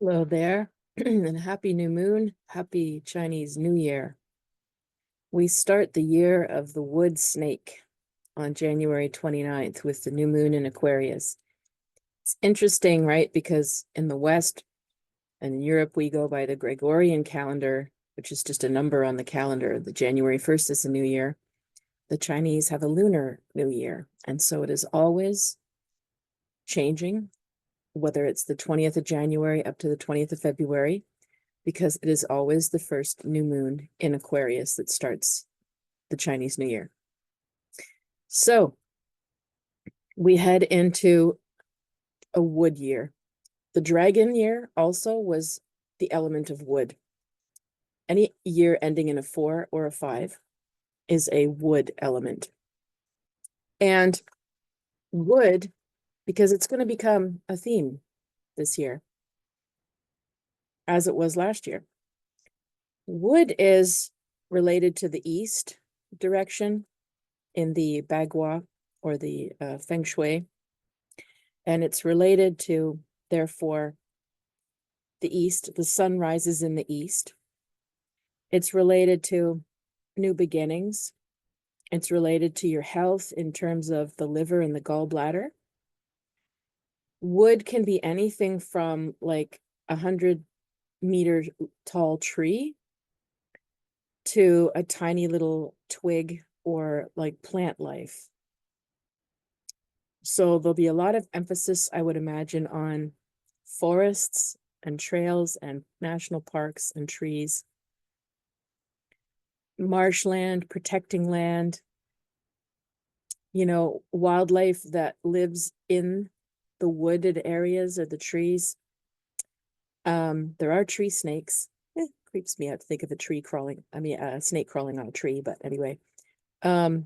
Hello there, and happy new moon, happy Chinese New Year. We start the year of the wood snake on January 29th with the new moon in Aquarius. It's interesting, right? Because in the West and in Europe, we go by the Gregorian calendar, which is just a number on the calendar. The January 1st is the new year. The Chinese have a lunar new year. And so it is always changing, whether it's the 20th of January up to the 20th of February, because it is always the first new moon in Aquarius that starts the Chinese New Year. So we head into a wood year. The dragon year also was the element of wood. Any year ending in a 4 or a 5 is a wood element. And wood, because it's going to become a theme this year, as it was last year. Wood is related to the east direction in the Bagua or the Feng Shui. And it's related to, therefore, the east. The sun rises in the east. It's related to new beginnings. It's related to your health in terms of the liver and the gallbladder. Wood can be anything from like 100-meter tall tree to a tiny little twig or like plant life. So there'll be a lot of emphasis, I would imagine, on forests and trails and national parks and trees, marshland, protecting land, wildlife that lives in the wooded areas or the trees. There are tree snakes. Creeps me out to think of a snake crawling on a tree, but anyway. But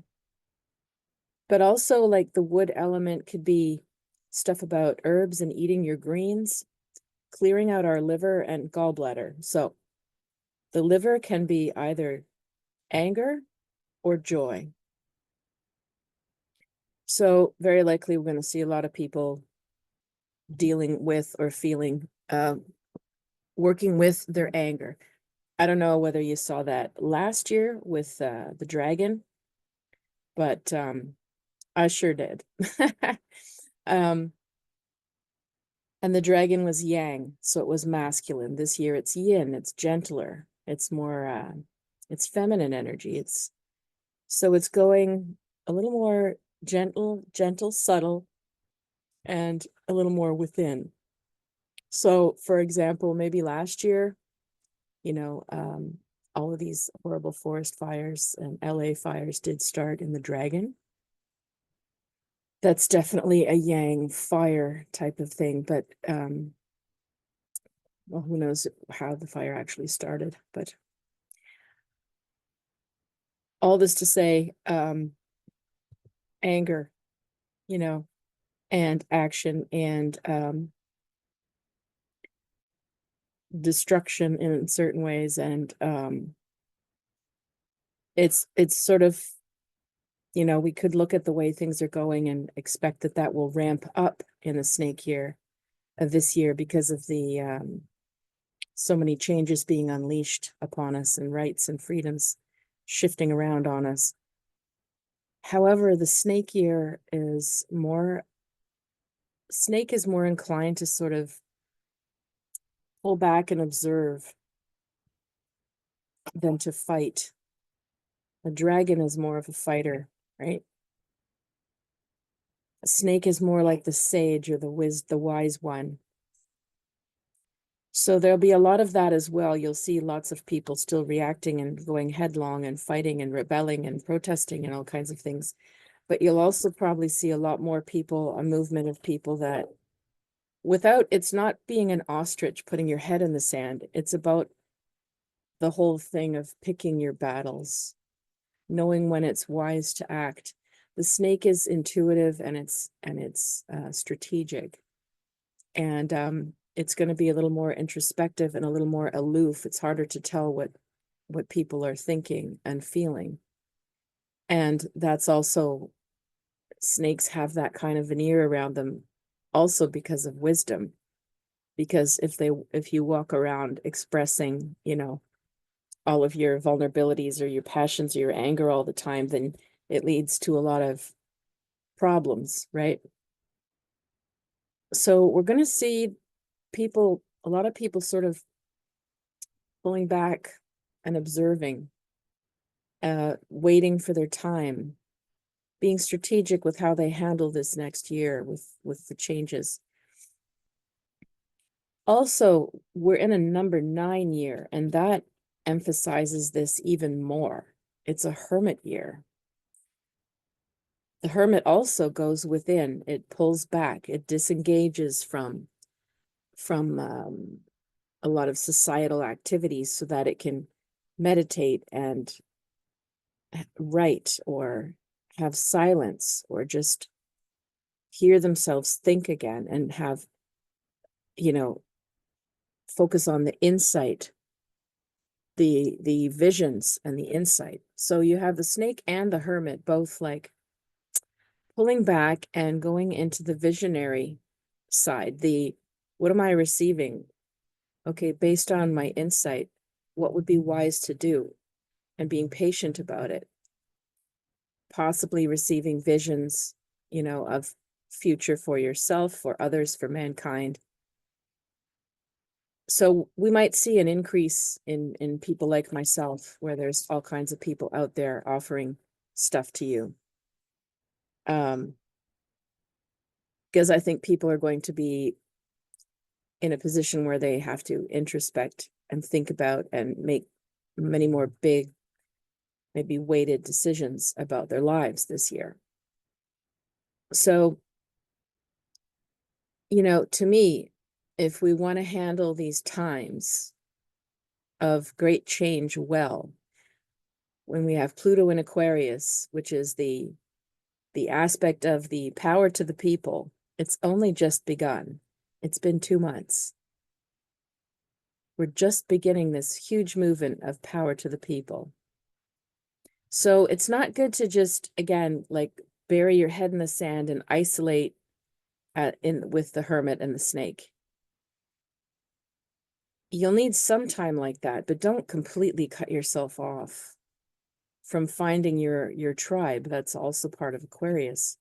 also like the wood element could be stuff about herbs and eating your greens, clearing out our liver and gallbladder. So the liver can be either anger or joy. So very likely we're going to see a lot of people dealing with or feeling, working with their anger. I don't know whether you saw that last year with the dragon, but I sure did. And the dragon was yang, so it was masculine. This year it's yin, it's gentler, it's more, it's feminine energy. So it's going a little more gentle, subtle, and a little more within. So, for example, maybe last year, all of these horrible forest fires and LA fires did start in the dragon. That's definitely a yang fire type of thing, but well, who knows how the fire actually started. But all this to say, anger, and action and destruction in certain ways, and it's sort of, we could look at the way things are going and expect that will ramp up in the snake year of this year because of the so many changes being unleashed upon us and rights and freedoms shifting around on us. However, the snake year is more inclined to sort of pull back and observe than to fight. A dragon is more of a fighter, right? A snake is more like the sage or the wise one. So there'll be a lot of that as well. You'll see lots of people still reacting and going headlong and fighting and rebelling and protesting and all kinds of things. But you'll also probably see a lot more people, a movement of people that it's not being an ostrich, putting your head in the sand. It's about the whole thing of picking your battles, knowing when it's wise to act. The snake is intuitive and it's strategic. And it's going to be a little more introspective and a little more aloof. It's harder to tell what people are thinking and feeling. And that's also, snakes have that kind of veneer around them also because of wisdom. because if you walk around expressing, you know, all of your vulnerabilities or your passions or your anger all the time, then it leads to a lot of problems, right? So we're going to see a lot of people sort of pulling back and observing, waiting for their time, being strategic with how they handle this next year with the changes. Also, we're in a number 9 year, and that emphasizes this even more. It's a hermit year. The hermit also goes within, it pulls back, it disengages from a lot of societal activities so that it can meditate and write or have silence or just hear themselves think again and have, you know, focus on the insight, the visions and the insight. So you have the snake and the hermit both like pulling back and going into the visionary side. What am I receiving? Okay, based on my insight, what would be wise to do, and being patient about it. Possibly receiving visions, you know, of future for yourself, for others, for mankind. So we might see an increase in people like myself, where there's all kinds of people out there offering stuff to you. Because I think people are going to be in a position where they have to introspect and think about and make many more big, maybe weighted decisions about their lives this year. So, you know, to me, if we want to handle these times of great change well, when we have Pluto in Aquarius, which is the aspect of the power to the people, it's only just begun. It's been 2 months. We're just beginning this huge movement of power to the people. So it's not good to just, again, like bury your head in the sand and isolate with the hermit and the snake. You'll need some time like that, but don't completely cut yourself off from finding your tribe. That's also part of Aquarius.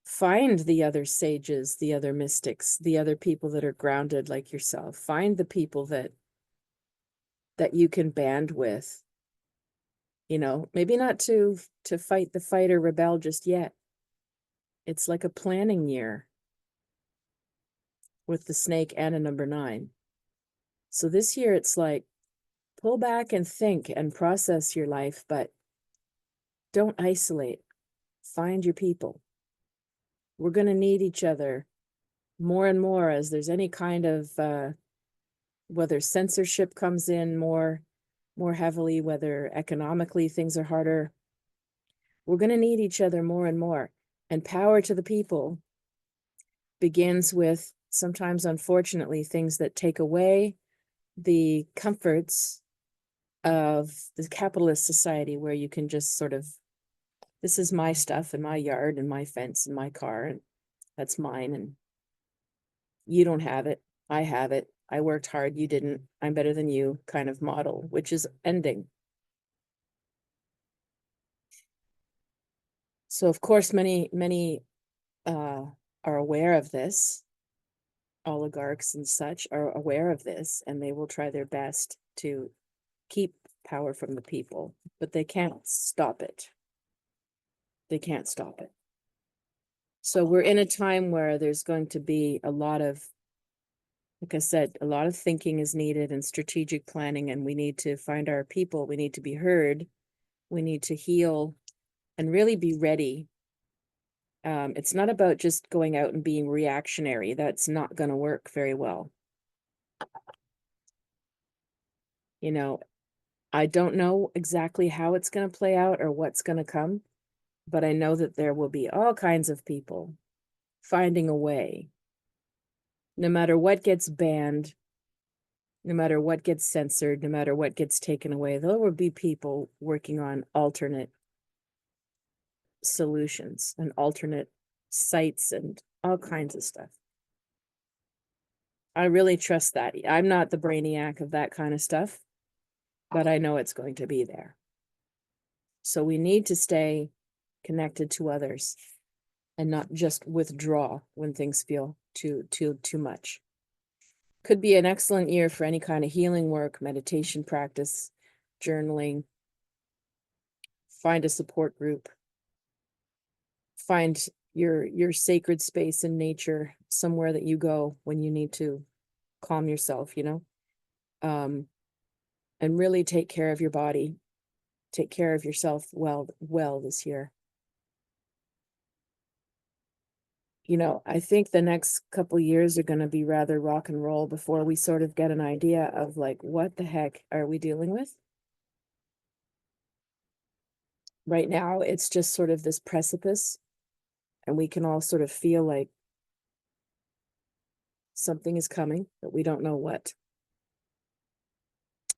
Find the other sages, the other mystics, the other people that are grounded like yourself. Find the people that you can band with. You know, maybe not to fight the fight or rebel just yet. It's like a planning year with the snake and a number 9. So this year it's like pull back and think and process your life, but don't isolate. Find your people. We're going to need each other more and more as there's any kind of, whether censorship comes in more heavily, whether economically things are harder. We're going to need each other more and more. And power to the people begins with, sometimes, unfortunately, things that take away the comforts of the capitalist society, where you can just sort of, this is my stuff and my yard and my fence and my car, and that's mine, and you don't have it, I have it, I worked hard, you didn't, I'm better than you kind of model, which is ending. So of course, many are aware of this. Oligarchs and such are aware of this, and they will try their best to keep power from the people, but they can't stop it. They can't stop it. So we're in a time where there's going to be a lot of, like I said, a lot of thinking is needed and strategic planning, and we need to find our people. We need to be heard. We need to heal and really be ready. It's not about just going out and being reactionary. That's not going to work very well. You know, I don't know exactly how it's going to play out or what's going to come, but I know that there will be all kinds of people finding a way. No matter what gets banned, no matter what gets censored, no matter what gets taken away, there will be people working on alternate solutions and alternate sites and all kinds of stuff. I really trust that. I'm not the brainiac of that kind of stuff, but I know it's going to be there. So we need to stay connected to others and not just withdraw when things feel too much. Could be an excellent year for any kind of healing work, meditation practice, journaling. Find a support group. Find your sacred space in nature, somewhere that you go when you need to calm yourself, you know. And really take care of your body. Take care of yourself well this year. You know, I think the next couple years are going to be rather rock and roll before we sort of get an idea of like, what the heck are we dealing with? Right now, it's just sort of this precipice, and we can all sort of feel like something is coming, but we don't know what.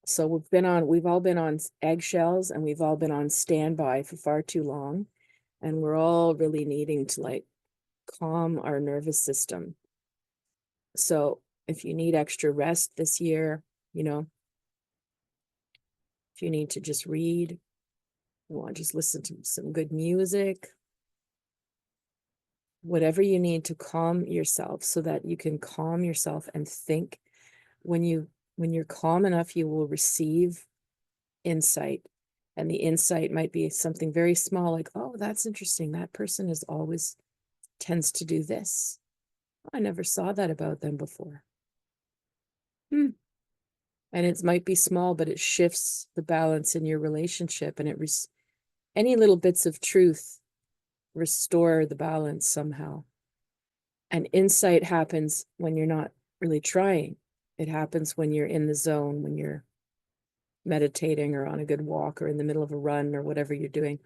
So we've all been on eggshells, and we've all been on standby for far too long. And we're all really needing to like calm our nervous system. So if you need extra rest this year, you know, if you need to just read, you want to just listen to some good music, whatever you need to calm yourself so that you can calm yourself and think. When you're calm enough, you will receive insight. And the insight might be something very small, like, oh, that's interesting. That person is always tends to do this. I never saw that about them before. And it might be small, but it shifts the balance in your relationship, and any little bits of truth restore the balance somehow. And insight happens when you're not really trying. It happens when you're in the zone, when you're meditating or on a good walk or in the middle of a run or whatever you're doing.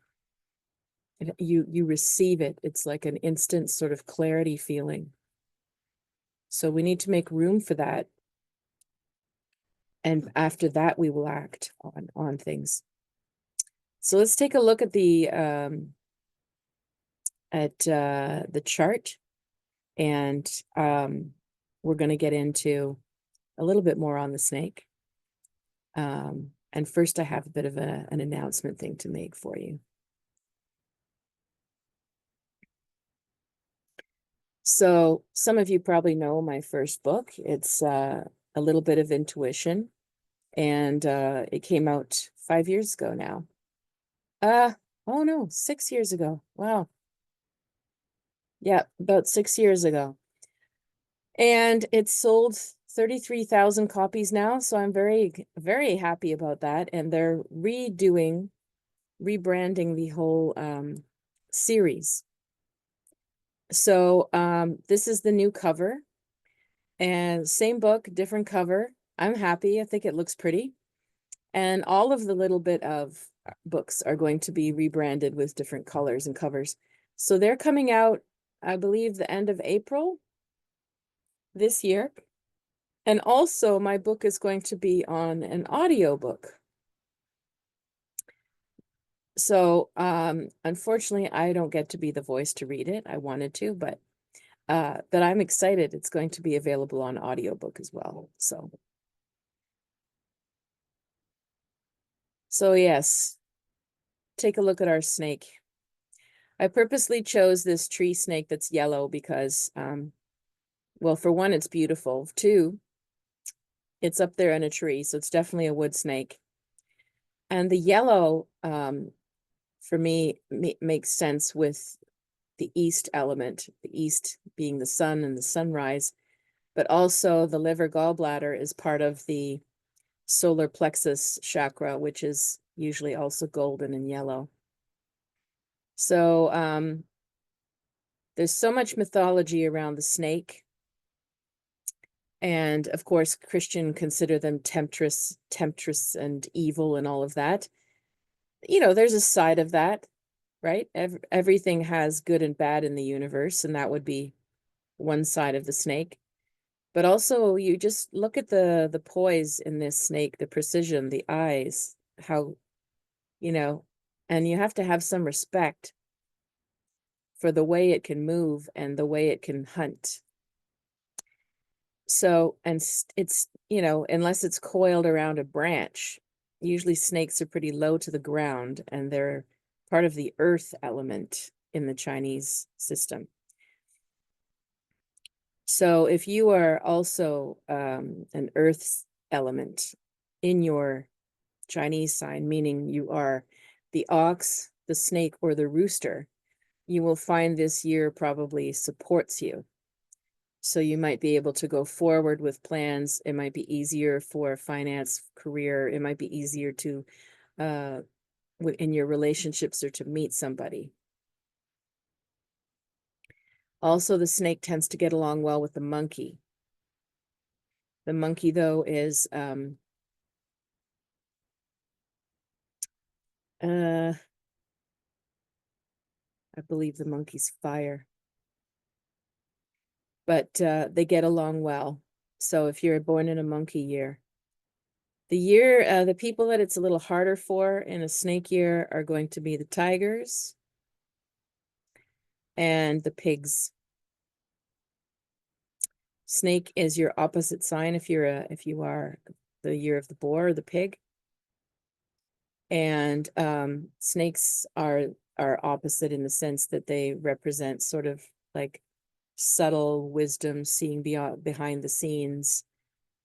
And you receive it. It's like an instant sort of clarity feeling. So we need to make room for that. And after that, we will act on things. So let's take a look at the chart, and we're going to get into a little bit more on the snake. And first, I have a bit of an announcement thing to make for you. So some of you probably know my first book. It's a little bit of intuition, and it came out 5 years ago now. Oh no, 6 years ago. Wow. Yeah, about 6 years ago. And it's sold 33,000 copies now, so I'm very, very happy about that. And they're rebranding the whole series. So this is the new cover, and same book, different cover. I'm happy. I think it looks pretty. And all of the little bit of books are going to be rebranded with different colors and covers. So they're coming out, I believe, the end of April this year. And also my book is going to be on an audiobook. So unfortunately, I don't get to be the voice to read it. I wanted to, but I'm excited. It's going to be available on audiobook as well. So yes, take a look at our snake. I purposely chose this tree snake that's yellow because, well, for one, it's beautiful. Two, it's up there in a tree, so it's definitely a wood snake. And the yellow, for me, makes sense with the east element, the east being the sun and the sunrise, but also the liver gallbladder is part of the solar plexus chakra, which is usually also golden and yellow. So there's so much mythology around the snake. And of course, Christian consider them temptress and evil and all of that. You know, there's a side of that, right? Everything has good and bad in the universe, and that would be one side of the snake. But also, you just look at the poise in this snake, the precision, the eyes, how, you know, and you have to have some respect for the way it can move and the way it can hunt. So, and it's, you know, unless it's coiled around a branch, usually snakes are pretty low to the ground and they're part of the earth element in the Chinese system. So if you are also an earth element in your Chinese sign, meaning you are the ox, the snake, or the rooster, you will find this year probably supports you. So you might be able to go forward with plans. It might be easier for finance, career. It might be easier to, in your relationships or to meet somebody. Also, the snake tends to get along well with the monkey. The monkey, though, is, I believe the monkey's fire. But they get along well. So if you're born in a monkey year, the people that it's a little harder for in a snake year are going to be the tigers and the pigs. Snake is your opposite sign if you are the year of the boar or the pig. And snakes are opposite in the sense that they represent sort of like subtle wisdom, seeing behind the scenes.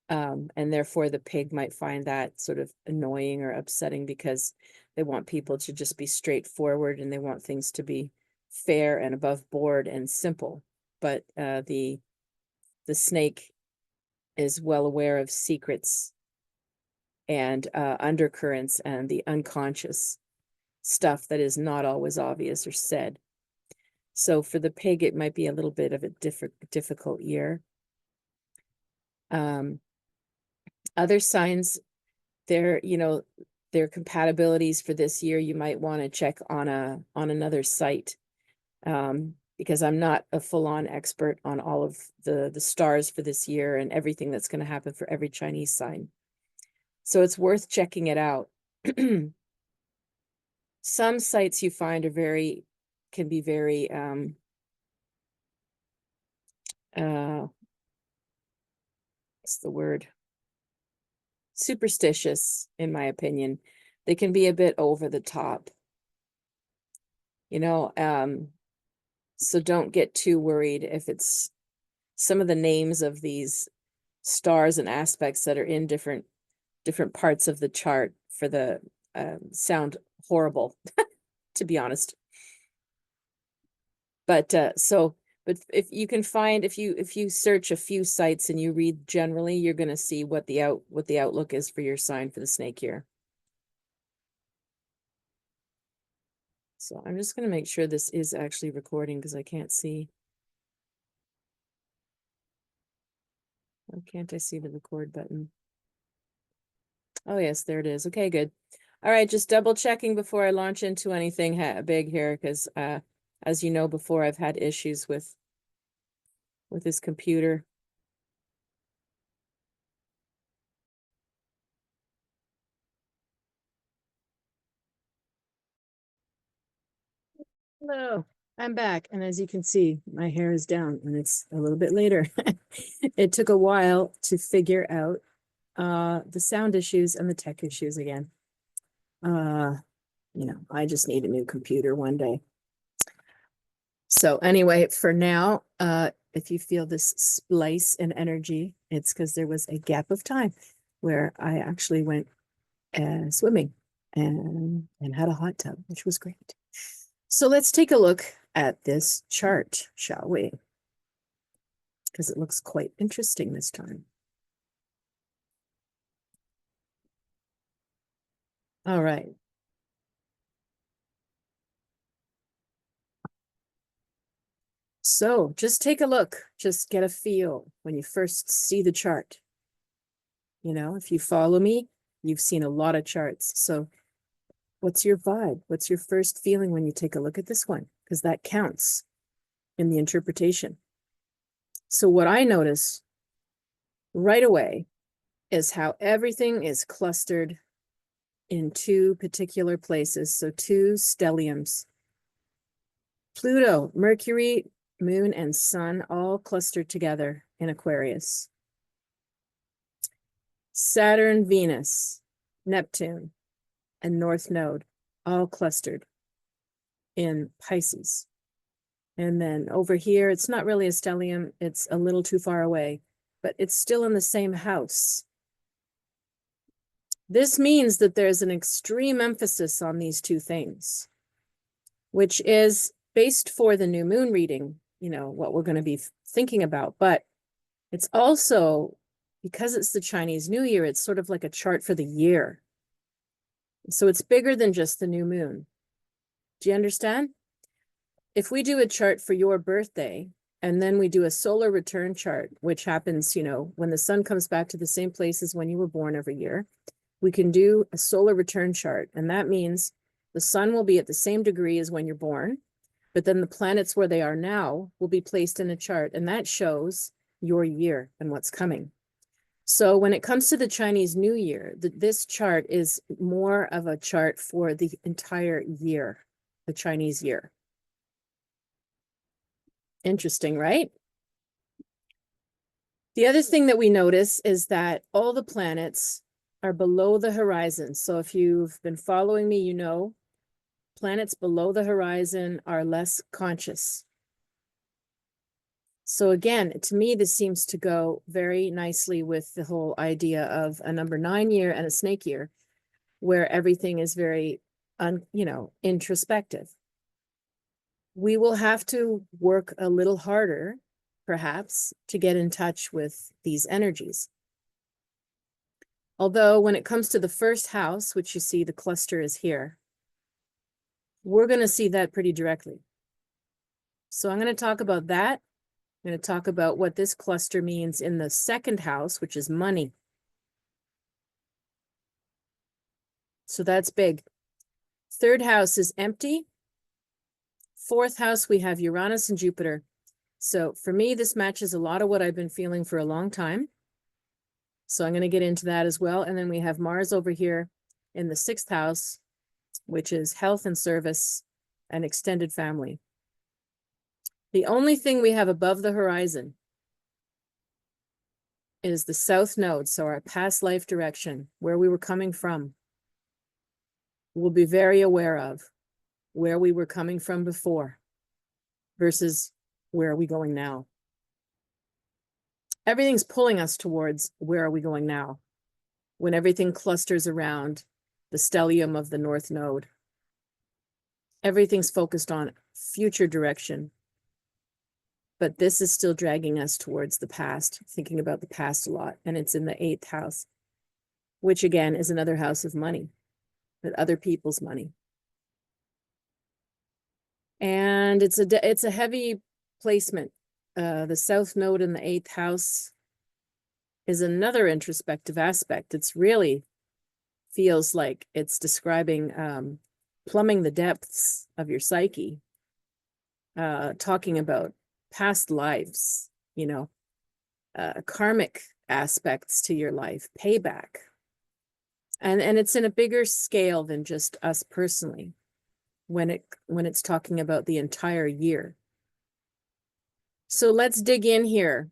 And therefore the pig might find that sort of annoying or upsetting because they want people to just be straightforward and they want things to be fair and above board and simple. But the snake is well aware of secrets and undercurrents and the unconscious stuff that is not always obvious or said. So for the pig, it might be a little bit of a difficult year. Other signs, their compatibilities for this year, you might want to check on another site, because I'm not a full-on expert on all of the stars for this year and everything that's going to happen for every Chinese sign. So it's worth checking it out. Some sites you find can be very what's the word? Superstitious, in my opinion. They can be a bit over the top. So don't get too worried if it's some of the names of these stars and aspects that are in different parts of the chart for the sound horrible, to be honest. But if you can find, if you search a few sites and you read generally, you're going to see what the outlook is for your sign for the snake year. So I'm just going to make sure this is actually recording because I can't see. Why can't I see the record button? Oh, yes, there it is. Okay, good. All right, just double checking before I launch into anything big here because, as you know, before I've had issues with this computer. Hello, I'm back. And as you can see, my hair is down and it's a little bit later. It took a while to figure out the sound issues and the tech issues again. I just need a new computer one day. So anyway, for now, if you feel this splice in energy, it's because there was a gap of time where I actually went swimming and had a hot tub, which was great. So let's take a look at this chart, shall we? Because it looks quite interesting this time. All right. So just take a look, just get a feel when you first see the chart. If you follow me, you've seen a lot of charts. So what's your vibe? What's your first feeling when you take a look at this one? Because that counts in the interpretation. So what I notice right away is how everything is clustered in two particular places. So two stelliums. Pluto, Mercury, Moon, and Sun all clustered together in Aquarius. Saturn, Venus, Neptune, and North Node, all clustered in Pisces. And then over here, it's not really a stellium, it's a little too far away, but it's still in the same house. This means that there's an extreme emphasis on these two things, which is based for the new moon reading, you know, what we're going to be thinking about. But it's also, because it's the Chinese New Year, it's sort of like a chart for the year. So it's bigger than just the new moon. Do you understand? If we do a chart for your birthday, and then we do a solar return chart, which happens, you know, when the sun comes back to the same place as when you were born every year, we can do a solar return chart. And that means the sun will be at the same degree as when you're born, but then the planets where they are now will be placed in a chart. And that shows your year and what's coming. So when it comes to the Chinese New Year, this chart is more of a chart for the entire year, the Chinese year. Interesting, right? The other thing that we notice is that all the planets are below the horizon. So if you've been following me, you know, planets below the horizon are less conscious. So again, to me, this seems to go very nicely with the whole idea of a number 9 year and a snake year, where everything is very, you know, introspective. We will have to work a little harder, perhaps, to get in touch with these energies. Although when it comes to the first house, which you see the cluster is here, we're going to see that pretty directly. So I'm going to talk about that. I'm going to talk about what this cluster means in the second house, which is money. So that's big. Third house is empty. Fourth house, we have Uranus and Jupiter. So for me, this matches a lot of what I've been feeling for a long time. So I'm going to get into that as well. And then we have Mars over here in the 6th house, which is health and service and extended family. The only thing we have above the horizon is the South Node, so our past life direction, where we were coming from. We'll be very aware of where we were coming from before versus where are we going now. Everything's pulling us towards where are we going now when everything clusters around the stellium of the North Node. Everything's focused on future direction, but this is still dragging us towards the past, thinking about the past a lot, and it's in the 8th house, which again is another house of money, but other people's money. And it's a heavy placement. The South Node in the 8th house is another introspective aspect. It's really feels like it's describing plumbing the depths of your psyche, talking about past lives, you know, karmic aspects to your life, payback. And it's in a bigger scale than just us personally when it's talking about the entire year. So let's dig in here.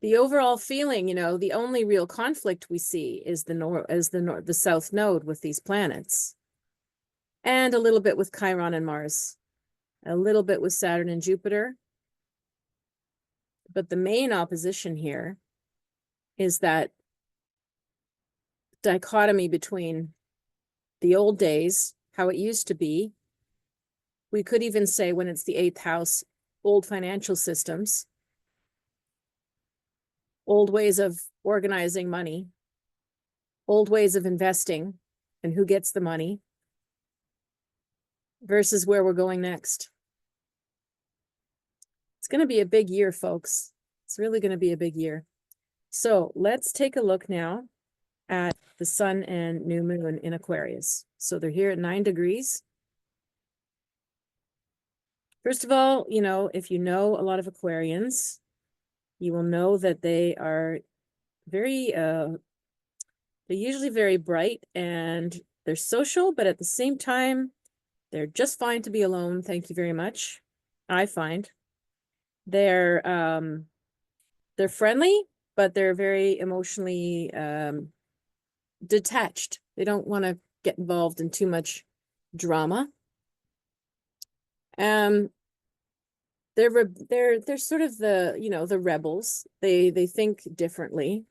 The overall feeling, you know, the only real conflict we see is the South Node with these planets, and a little bit with Chiron and Mars, a little bit with Saturn and Jupiter. But the main opposition here is that dichotomy between the old days, how it used to be. We could even say when it's the 8th house, old financial systems, old ways of organizing money, old ways of investing, and who gets the money, versus where we're going next. It's going to be a big year, folks. It's really going to be a big year. So let's take a look now at the sun and new moon in Aquarius. So they're here at 9 degrees. First of all, you know, if you know a lot of Aquarians, you will know that they are very, they're usually very bright and they're social, but at the same time, they're just fine to be alone. Thank you very much. I find they're friendly, but they're very emotionally detached. They don't want to get involved in too much drama. They're sort of the rebels. They think differently.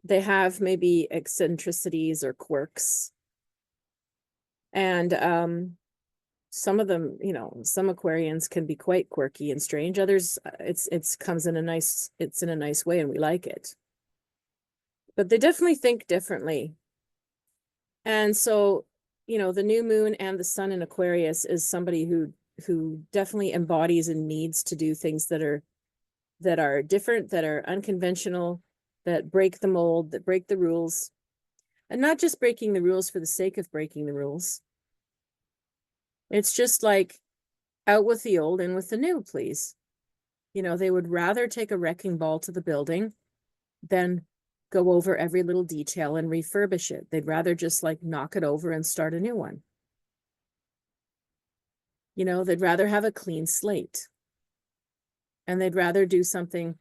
They have maybe eccentricities or quirks. And some of them, some Aquarians can be quite quirky and strange. Others, it's in a nice way, and we like it. But they definitely think differently. And so, the new moon and the sun in Aquarius is somebody who definitely embodies and needs to do things that are different, that are unconventional, that break the mold, that break the rules. And not just breaking the rules for the sake of breaking the rules. It's just like, out with the old, in with the new, please. They would rather take a wrecking ball to the building than go over every little detail and refurbish it. They'd rather just like knock it over and start a new one. They'd rather have a clean slate. And they'd rather do something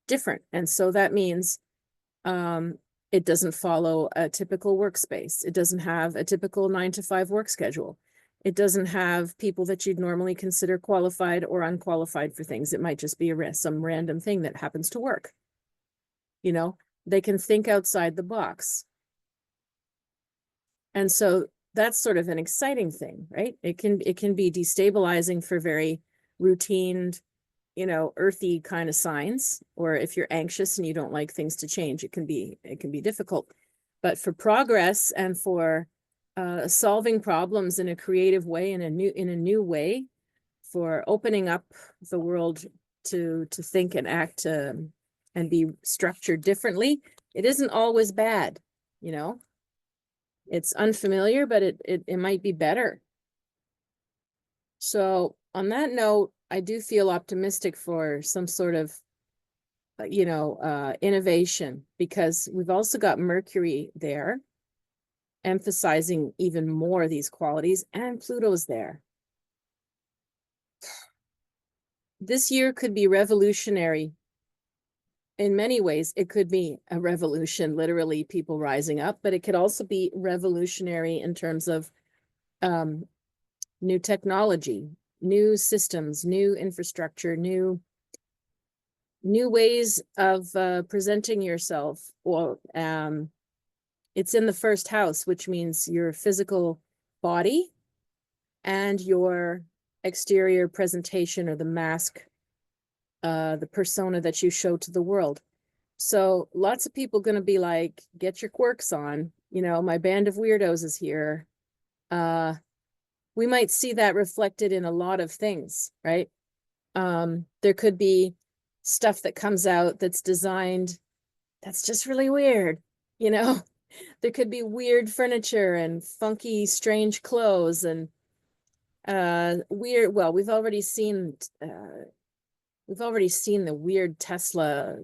different. And so that means it doesn't follow a typical workspace. It doesn't have a typical 9-to-5 work schedule. It doesn't have people that you'd normally consider qualified or unqualified for things. It might just be some random thing that happens to work. They can think outside the box. And so that's sort of an exciting thing, right? It can be destabilizing for very routine, earthy kind of signs, or if you're anxious and you don't like things to change, it can be difficult. But for progress and for solving problems in a creative way, in a new way, for opening up the world to think and act and be structured differently, it isn't always bad. It's unfamiliar, but it might be better. So on that note, I do feel optimistic for some sort of, innovation, because we've also got Mercury there, emphasizing even more these qualities, and Pluto's there. This year could be revolutionary. In many ways, it could be a revolution, literally people rising up, but it could also be revolutionary in terms of new technology, new systems, new infrastructure, new ways of presenting yourself. Or it's in the first house, which means your physical body and your exterior presentation, or the mask, the persona that you show to the world. So lots of people going to be like, get your quirks on, my band of weirdos is here. We might see that reflected in a lot of things, right? There could be stuff that comes out that's designed, that's just really weird. There could be weird furniture and funky, strange clothes and weird. Well, we've already seen the weird Tesla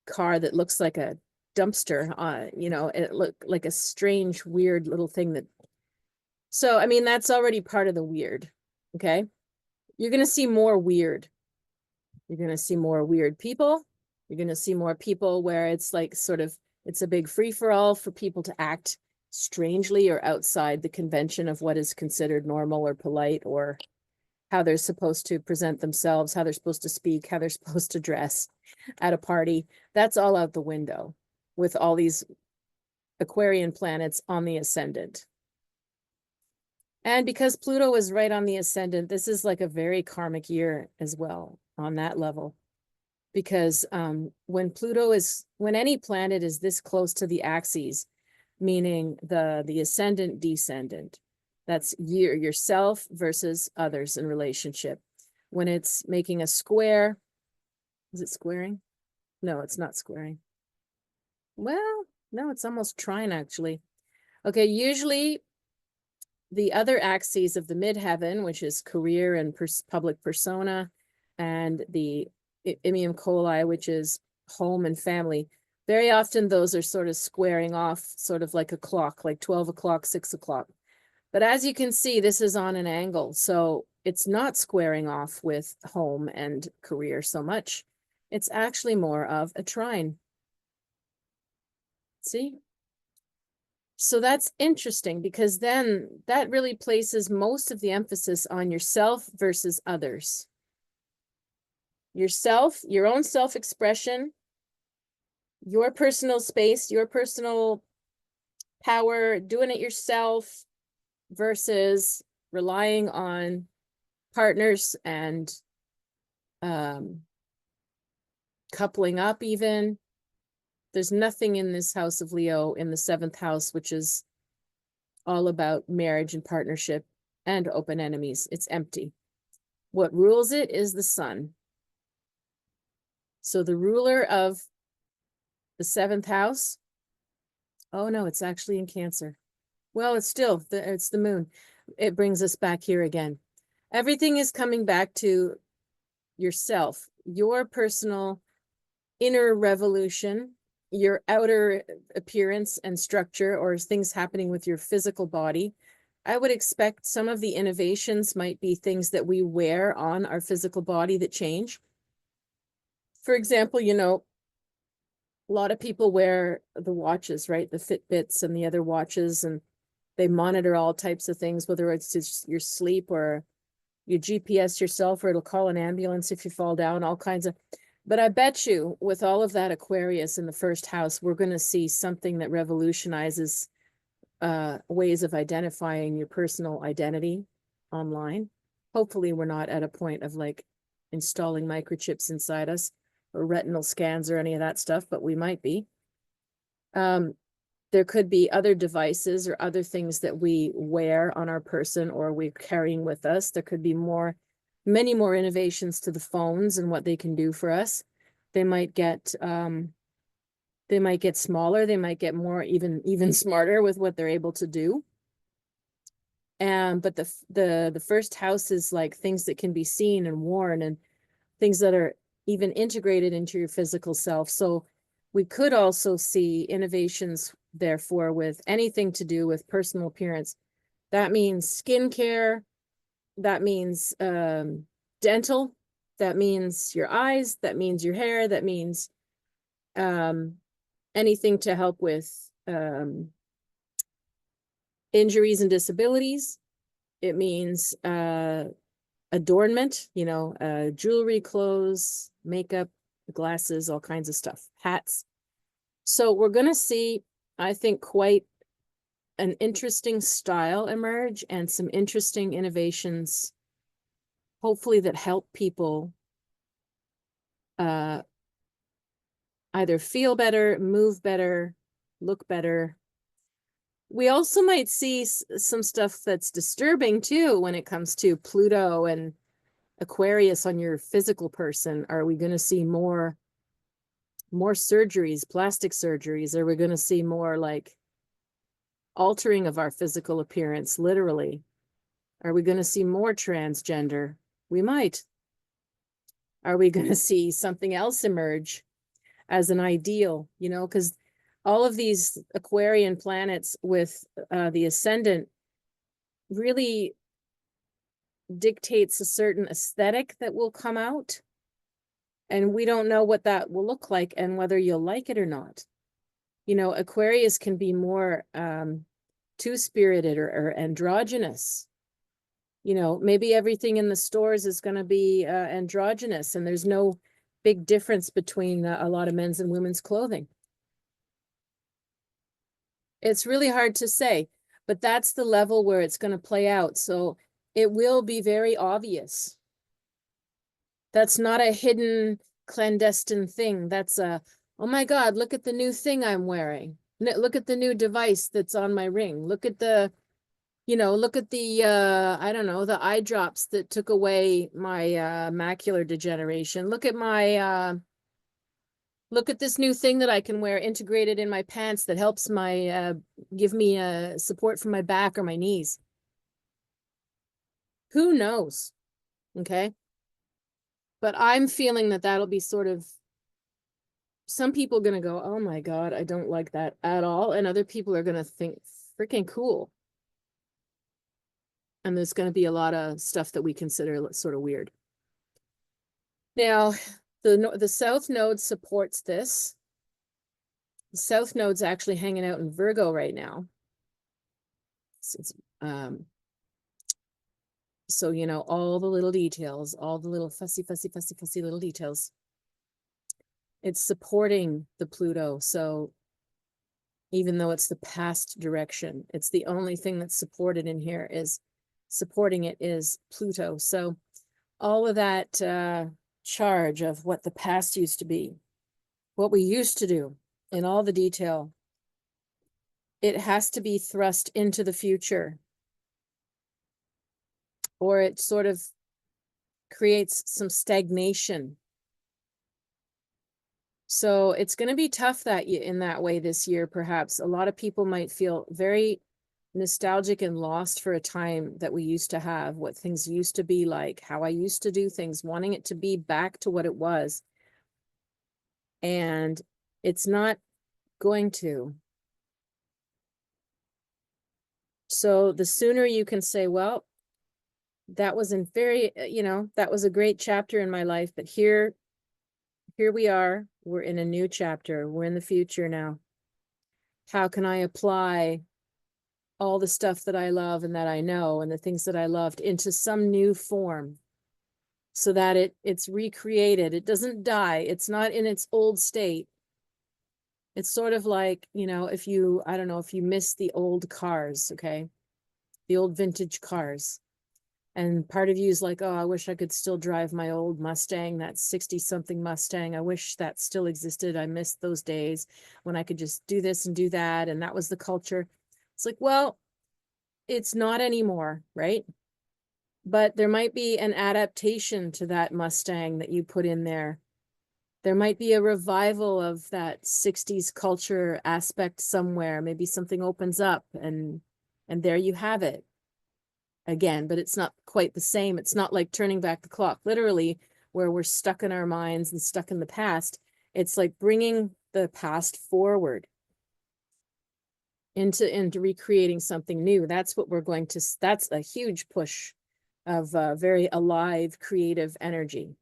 car that looks like a dumpster. It looked like a strange, weird little thing that. So, I mean, that's already part of the weird. Okay. You're going to see more weird. You're going to see more weird people. You're going to see more people where it's like it's a big free-for-all for people to act strangely or outside the convention of what is considered normal or polite, or how they're supposed to present themselves, how they're supposed to speak, how they're supposed to dress at a party. That's all out the window with all these Aquarian planets on the ascendant. And because Pluto is right on the ascendant, this is like a very karmic year as well on that level. Because when any planet is this close to the axes, meaning the ascendant, descendant, that's yourself versus others in relationship. When it's making a square, is it squaring? No, it's not squaring. Well, no, it's almost trine actually. Okay, usually the other axes of the midheaven, which is career and public persona, and the Imium Coli, which is home and family, very often those are sort of squaring off, sort of like a clock, like 12 o'clock, 6 o'clock. But as you can see, this is on an angle, so it's not squaring off with home and career so much. It's actually more of a trine. See? So that's interesting because then that really places most of the emphasis on yourself versus others. Yourself, your own self-expression, your personal space, your personal power, doing it yourself versus relying on partners and coupling up even. There's nothing in this house of Leo in the 7th house, which is all about marriage and partnership and open enemies. It's empty. What rules it is the sun. So the ruler of the 7th house, oh no, it's actually in Cancer. Well, it's still, it's the moon. It brings us back here again. Everything is coming back to yourself, your personal inner revolution, your outer appearance and structure, or things happening with your physical body. I would expect some of the innovations might be things that we wear on our physical body that change. For example, you know, a lot of people wear the watches, right? The Fitbits and the other watches, and they monitor all types of things, whether it's just your sleep or you GPS yourself, or it'll call an ambulance if you fall down, all kinds of. But I bet you with all of that Aquarius in the 1st house, we're going to see something that revolutionizes ways of identifying your personal identity online. Hopefully we're not at a point of like installing microchips inside us or retinal scans or any of that stuff, but we might be. There could be other devices or other things that we wear on our person or we're carrying with us. There could be many more innovations to the phones and what they can do for us. They might get smaller. They might get more even smarter with what they're able to do. But the 1st house is like things that can be seen and worn and things that are even integrated into your physical self. So we could also see innovations, therefore, with anything to do with personal appearance. That means skincare. That means dental. That means your eyes. That means your hair. That means anything to help with injuries and disabilities. It means adornment, you know, jewelry, clothes, makeup, glasses, all kinds of stuff, hats. So we're going to see, I think, quite an interesting style emerge and some interesting innovations, hopefully that help people either feel better, move better, look better. We also might see some stuff that's disturbing too when it comes to Pluto and Aquarius on your physical person. Are we going to see more surgeries, plastic surgeries? Are we going to see more like altering of our physical appearance, literally? Are we going to see more transgender? We might. Are we going to see something else emerge as an ideal, you know, because all of these Aquarian planets with the Ascendant really dictates a certain aesthetic that will come out. And we don't know what that will look like and whether you'll like it or not. You know, Aquarius can be more two-spirited or androgynous. You know, maybe everything in the stores is going to be androgynous and there's no big difference between a lot of men's and women's clothing. It's really hard to say, but that's the level where it's going to play out. So it will be very obvious. That's not a hidden clandestine thing. That's a, oh my God, look at the new thing I'm wearing. Look at the new device that's on my ring. Look at the, you know, look at the, I don't know, the eye drops that took away my macular degeneration. Look at my, look at this new thing that I can wear integrated in my pants that helps my, give me support for my back or my knees. Who knows? Okay. But I'm feeling that that'll be sort of, some people are going to go, oh my God, I don't like that at all. And other people are going to think freaking cool. And there's going to be a lot of stuff that we consider sort of weird. Now, The south node supports this. The south node's actually hanging out in Virgo right now. So, you know, all the little details, all the little fussy little details. It's supporting the Pluto. So even though it's the past direction, it's the only thing that's supported in here is supporting it is Pluto. So all of that charge of what the past used to be, what we used to do in all the detail, it has to be thrust into the future, or it sort of creates some stagnation. So it's going to be tough in that way this year, perhaps. A lot of people might feel very nostalgic and lost for a time that we used to have, what things used to be like, how I used to do things, wanting it to be back to what it was. And it's not going to. So the sooner you can say, well, that was that was a great chapter in my life, but here we are, we're in a new chapter, we're in the future now. How can I apply all the stuff that I love and that I know and the things that I loved into some new form so that it's recreated. It doesn't die. It's not in its old state. It's sort of like, if you, I don't know, if you miss the old cars, okay? The old vintage cars. And part of you is like, oh, I wish I could still drive my old Mustang, that 60-something Mustang. I wish that still existed. I missed those days when I could just do this and do that. And that was the culture. It's like, well, it's not anymore, right? But there might be an adaptation to that Mustang that you put in there. There might be a revival of that 60s culture aspect somewhere. Maybe something opens up and there you have it again, but it's not quite the same. It's not like turning back the clock, literally, where we're stuck in our minds and stuck in the past. It's like bringing the past forward into recreating something new. That's what we're going to, that's a huge push of very alive, creative energy.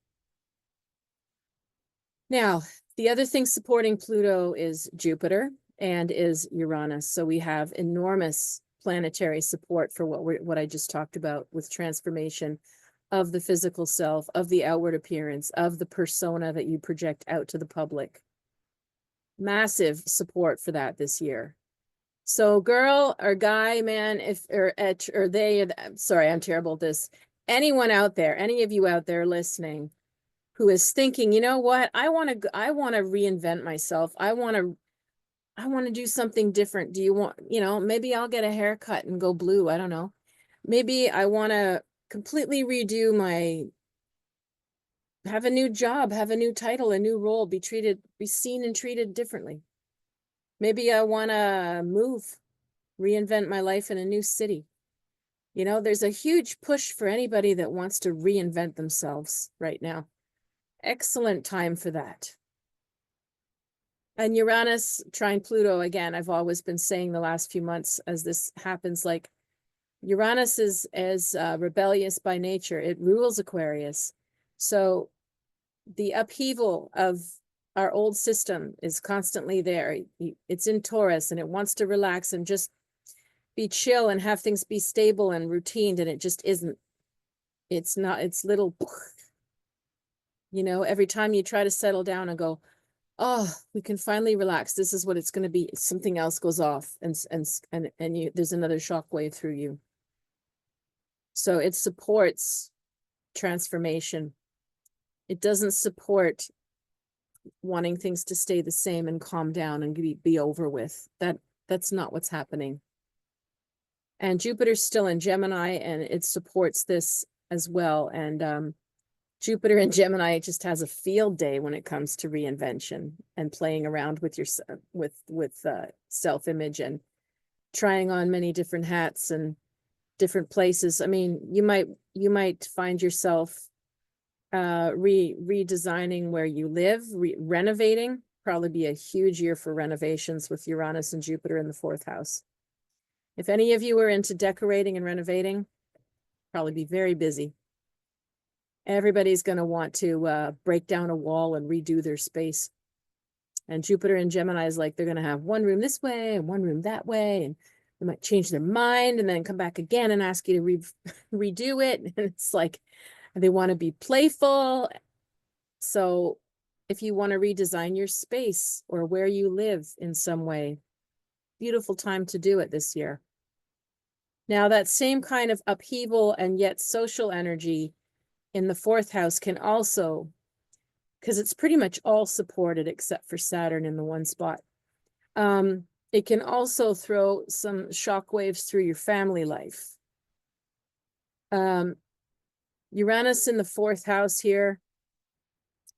Now, the other thing supporting Pluto is Jupiter and is Uranus. So we have enormous planetary support for what I just talked about with transformation of the physical self, of the outward appearance, of the persona that you project out to the public. Massive support for that this year. So girl or guy, man, sorry, I'm terrible at this. Anyone out there, any of you out there listening who is thinking, you know what, I want to reinvent myself. I want to do something different. Do you want, maybe I'll get a haircut and go blue. I don't know. Maybe I want to completely redo have a new job, have a new title, a new role, be seen and treated differently. Maybe I want to move, reinvent my life in a new city. There's a huge push for anybody that wants to reinvent themselves right now. Excellent time for that. And Uranus trine Pluto, again, I've always been saying the last few months as this happens, like Uranus is rebellious by nature. It rules Aquarius. So the upheaval of our old system is constantly there. It's in Taurus and it wants to relax and just be chill and have things be stable and routine, and it just isn't. It's not, it's little, every time you try to settle down and go, oh, we can finally relax, this is what it's going to be, something else goes off and there's another shock wave through you. So it supports transformation. It doesn't support wanting things to stay the same and calm down and be over with. That's not what's happening. And Jupiter's still in Gemini, and it supports this as well. And Jupiter in Gemini just has a field day when it comes to reinvention and playing around with your self-image and trying on many different hats and different places. I mean, you might find yourself redesigning where you live, renovating. Probably be a huge year for renovations with Uranus and Jupiter in the 4th house. If any of you are into decorating and renovating, probably be very busy. Everybody's going to want to break down a wall and redo their space. And Jupiter in Gemini is like, they're going to have one room this way and one room that way. And they might change their mind and then come back again and ask you to redo it. And it's like, they want to be playful. So if you want to redesign your space or where you live in some way, beautiful time to do it this year. Now, that same kind of upheaval and yet social energy in the fourth house can also, because it's pretty much all supported except for Saturn in the one spot. It can also throw some shockwaves through your family life. Uranus in the fourth house here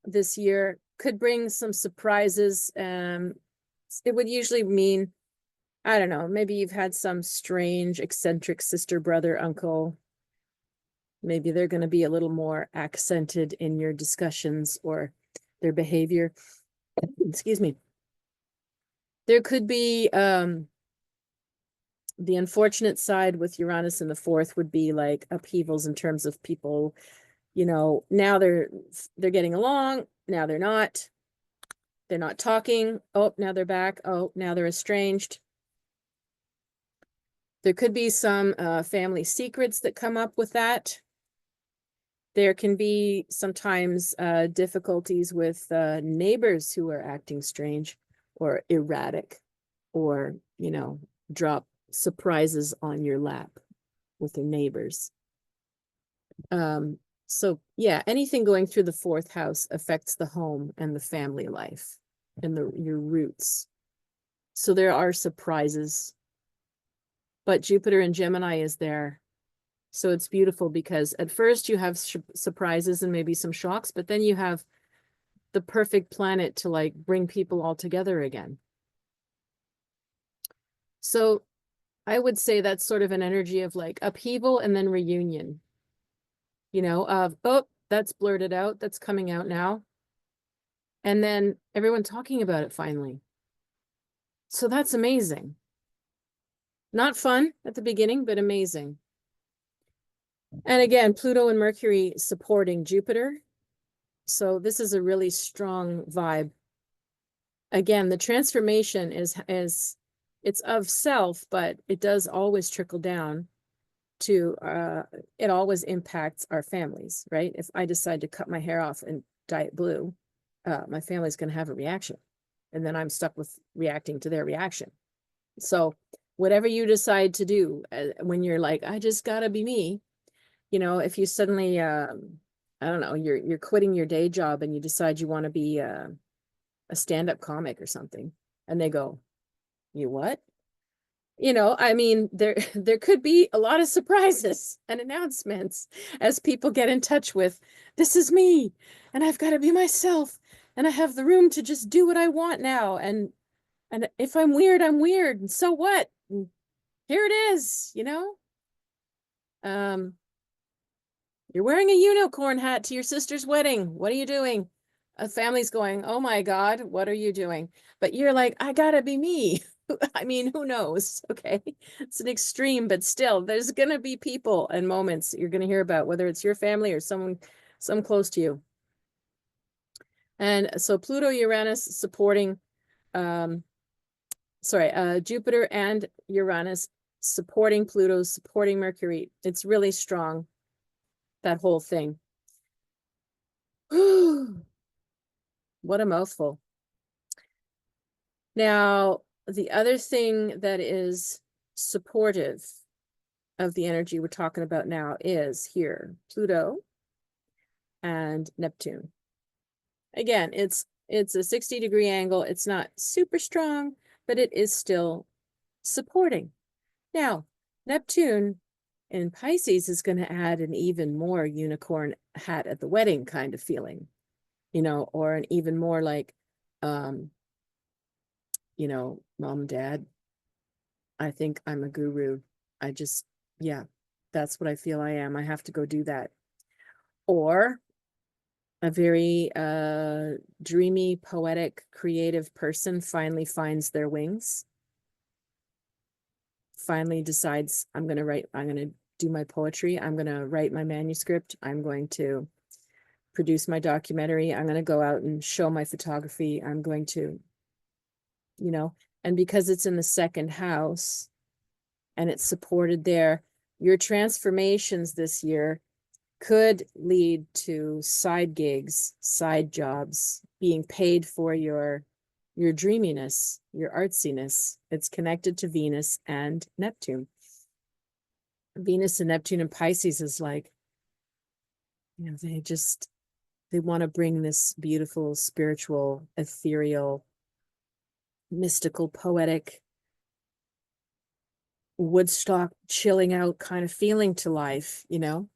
this year could bring some surprises. It would usually mean, I don't know, maybe you've had some strange, eccentric sister, brother, uncle. Maybe they're going to be a little more accented in your discussions or their behavior. Excuse me. There could be the unfortunate side with Uranus in the fourth would be like upheavals in terms of people, you know, now they're getting along, now they're not talking. Oh, now they're back. Oh, now they're estranged. There could be some family secrets that come up with that. There can be sometimes difficulties with neighbors who are acting strange or erratic, or, you know, drop surprises on your lap with their neighbors. So yeah, anything going through the fourth house affects the home and the family life and your roots. So there are surprises. But Jupiter in Gemini is there. So it's beautiful because at first you have surprises and maybe some shocks, but then you have the perfect planet to like bring people all together again. So I would say that's sort of an energy of like upheaval and then reunion, you know, of, oh, that's blurted out, that's coming out now. And then everyone talking about it finally. So that's amazing. Not fun at the beginning, but amazing. And again, Pluto and Mercury supporting Jupiter. So this is a really strong vibe. Again, the transformation is it's of self, but it does always trickle down to, it always impacts our families, right? If I decide to cut my hair off and dye it blue, my family's going to have a reaction. And then I'm stuck with reacting to their reaction. So whatever you decide to do, when you're like, I just gotta be me, you know, if you suddenly, I don't know, you're quitting your day job and you decide you want to be a stand-up comic or something, and they go, you what? You know, I mean, there could be a lot of surprises and announcements as people get in touch with, this is me, and I've got to be myself, and I have the room to just do what I want now, and if I'm weird, I'm weird, and so what? And here it is, you know? You're wearing a unicorn hat to your sister's wedding. What are you doing? A family's going, oh my God, what are you doing? But you're like, I gotta be me. I mean, who knows? Okay. It's an extreme, but still, there's gonna be people and moments you're gonna hear about, whether it's your family or someone close to you. And so Pluto, Uranus supporting, Jupiter and Uranus supporting Pluto, supporting Mercury. It's really strong, that whole thing. What a mouthful. Now, the other thing that is supportive of the energy we're talking about now is here, Pluto and Neptune. Again, it's a 60-degree angle. It's not super strong, but it is still supporting. Now, Neptune in Pisces is going to add an even more unicorn hat at the wedding kind of feeling, you know, or an even more like, you know, mom, dad, I think I'm a guru. Yeah, that's what I feel I am. I have to go do that. Or a very dreamy, poetic, creative person finally finds their wings. Finally decides, I'm going to do my poetry. I'm going to write my manuscript. I'm going to produce my documentary. I'm going to go out and show my photography. I'm going to, you know, and because it's in the second house and it's supported there, your transformations this year could lead to side gigs, side jobs, being paid for your dreaminess, your artsiness. It's connected to Venus and Neptune. Venus and Neptune and Pisces is like, you know, they want to bring this beautiful, spiritual, ethereal, mystical, poetic, Woodstock chilling out kind of feeling to life, you know?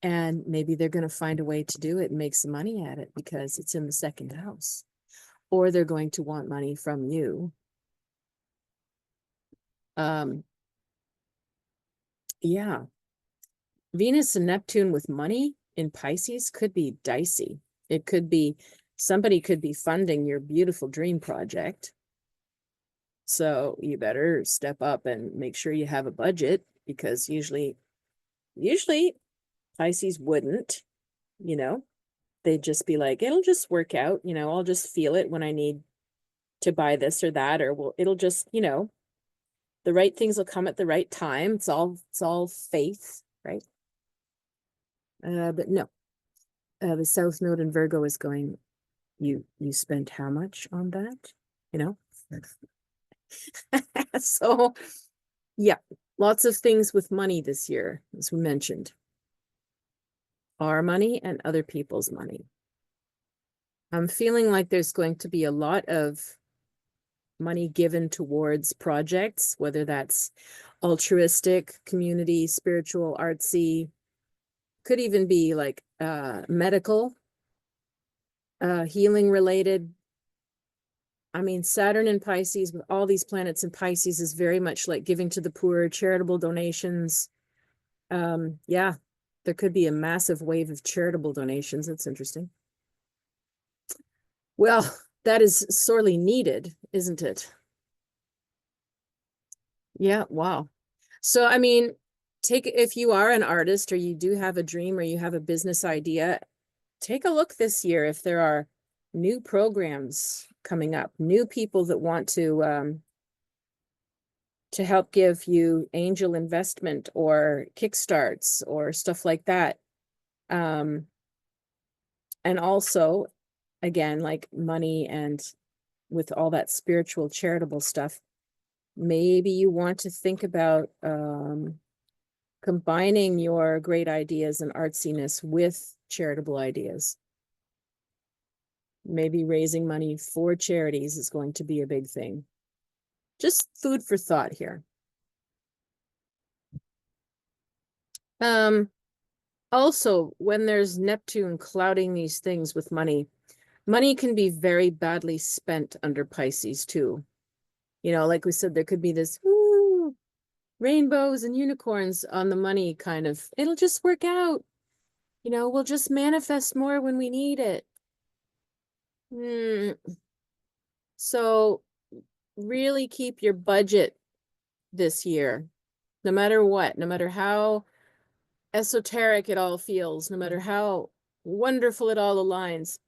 And maybe they're going to find a way to do it and make some money at it because it's in the second house. Or they're going to want money from you. Yeah. Venus and Neptune with money in Pisces could be dicey. It could be, somebody could be funding your beautiful dream project. So you better step up and make sure you have a budget, because usually Pisces wouldn't, you know, they'd just be like, it'll just work out, you know, I'll just feel it when I need to buy this or that, or it'll just, you know, the right things will come at the right time. It's all faith, right? But no, the South Node in Virgo is going, you spent how much on that, you know? So yeah, lots of things with money this year, as we mentioned. Our money and other people's money. I'm feeling like there's going to be a lot of money given towards projects, whether that's altruistic, community, spiritual, artsy, could even be like medical, healing related. I mean, Saturn in Pisces with all these planets in Pisces is very much like giving to the poor, charitable donations. Yeah, there could be a massive wave of charitable donations. That's interesting. Well, that is sorely needed, isn't it? Yeah, wow. So, I mean, if you are an artist or you do have a dream or you have a business idea, take a look this year if there are new programs coming up, new people that want to help give you angel investment or kickstarts or stuff like that. And also, again, like money and with all that spiritual charitable stuff, maybe you want to think about combining your great ideas and artsiness with charitable ideas. Maybe raising money for charities is going to be a big thing. Just food for thought here. Also, when there's Neptune clouding these things with money, money can be very badly spent under Pisces too. You know, like we said, there could be this rainbows and unicorns on the money kind of, it'll just work out. You know, we'll just manifest more when we need it. So really keep your budget this year, no matter what, no matter how esoteric it all feels, no matter how wonderful it all aligns.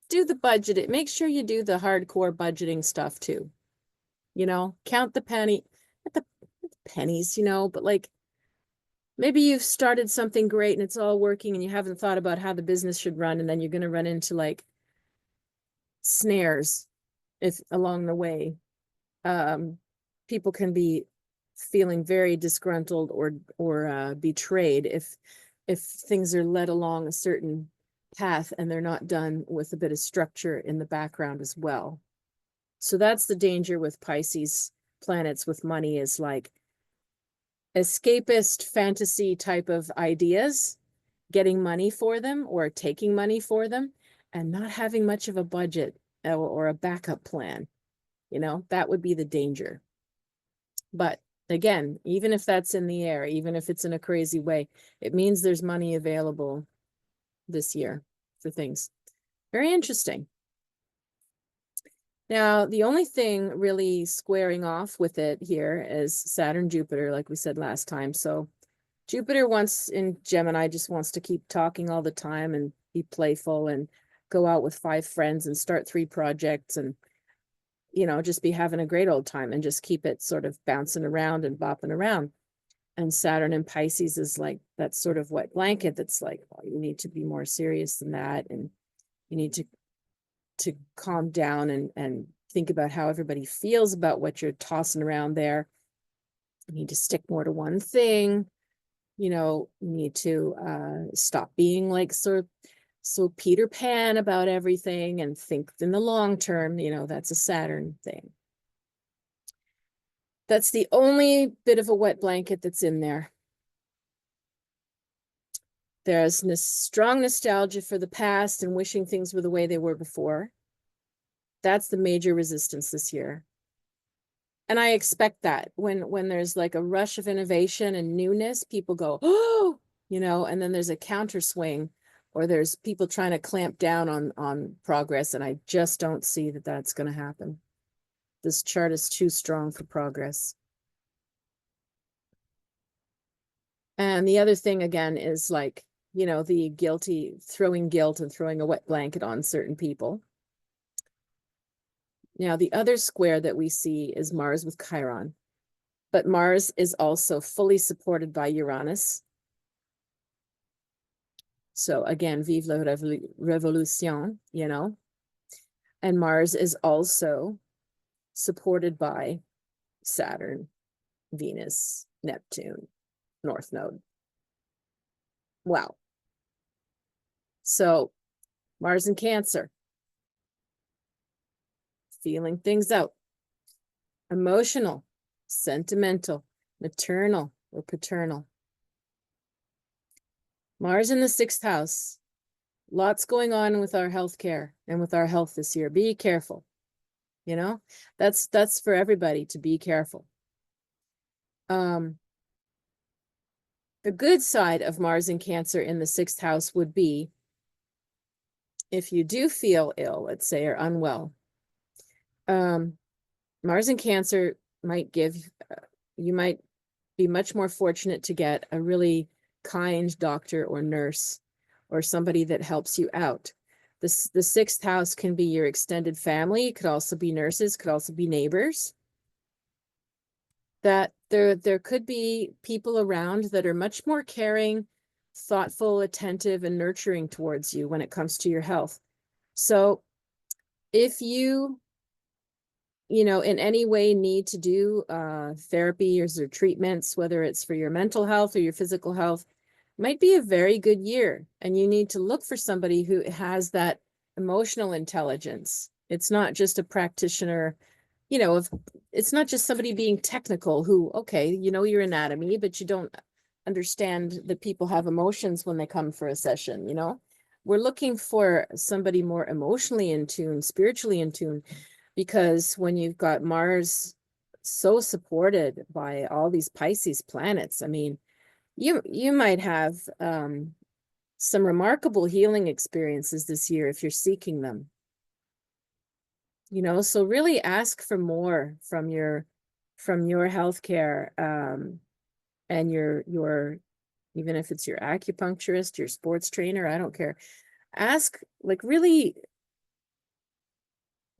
Do the budget. Make sure you do the hardcore budgeting stuff too. You know, count the pennies, you know, but like maybe you've started something great and it's all working and you haven't thought about how the business should run, and then you're going to run into like snares if along the way. People can be feeling very disgruntled or betrayed if things are led along a certain path and they're not done with a bit of structure in the background as well. So that's the danger with Pisces planets with money, is like escapist fantasy type of ideas, getting money for them or taking money for them and not having much of a budget or a backup plan. You know, that would be the danger. But again, even if that's in the air, even if it's in a crazy way, it means there's money available this year for things. Very interesting. Now, the only thing really squaring off with it here is Saturn, Jupiter, like we said last time. So Jupiter in Gemini just wants to keep talking all the time and be playful and go out with 5 friends and start 3 projects and, you know, just be having a great old time and just keep it sort of bouncing around and bopping around. And Saturn in Pisces is like that sort of wet blanket that's like, well, you need to be more serious than that. And you need to calm down and think about how everybody feels about what you're tossing around there. You need to stick more to one thing. You know, you need to stop being like so Peter Pan about everything and think in the long term. You know, that's a Saturn thing. That's the only bit of a wet blanket that's in there. There's strong nostalgia for the past and wishing things were the way they were before. That's the major resistance this year. And I expect that when there's like a rush of innovation and newness, people go, oh, you know, and then there's a counter swing, or there's people trying to clamp down on progress. And I just don't see that that's going to happen. This chart is too strong for progress. And the other thing again is like, you know, the throwing guilt and throwing a wet blanket on certain people. Now, the other square that we see is Mars with Chiron, but Mars is also fully supported by Uranus. So again, vive la révolution, you know, and Mars is also supported by Saturn, Venus, Neptune, North Node. Wow. So Mars in Cancer. Feeling things out. Emotional, sentimental, maternal, or paternal. Mars in the 6th house. Lots going on with our healthcare and with our health this year. Be careful. You know, that's for everybody to be careful. The good side of Mars in Cancer in the 6th house would be if you do feel ill, let's say, or unwell. Mars in Cancer might give, you might be much more fortunate to get a really kind doctor or nurse or somebody that helps you out. The 6th house can be your extended family. It could also be nurses, could also be neighbors. That there could be people around that are much more caring, thoughtful, attentive, and nurturing towards you when it comes to your health. So if you know, in any way need to do therapies or treatments, whether it's for your mental health or your physical health, might be a very good year. And you need to look for somebody who has that emotional intelligence. It's not just a practitioner, you know, it's not just somebody being technical who, okay, you know your anatomy, but you don't understand that people have emotions when they come for a session, you know? We're looking for somebody more emotionally in tune, spiritually in tune, because when you've got Mars so supported by all these Pisces planets, I mean, you might have some remarkable healing experiences this year if you're seeking them. You know, so really ask for more from your healthcare and your even if it's your acupuncturist, your sports trainer, I don't care. Ask, like, really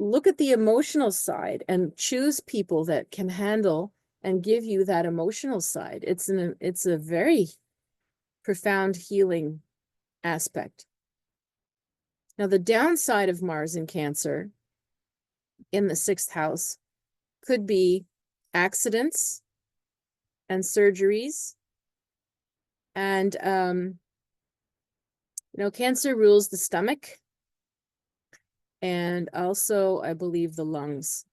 look at the emotional side and choose people that can handle and give you that emotional side. It's a very profound healing aspect. Now, the downside of Mars in Cancer in the 6th house could be accidents and surgeries. And, you know, Cancer rules the stomach and also, I believe, the lungs.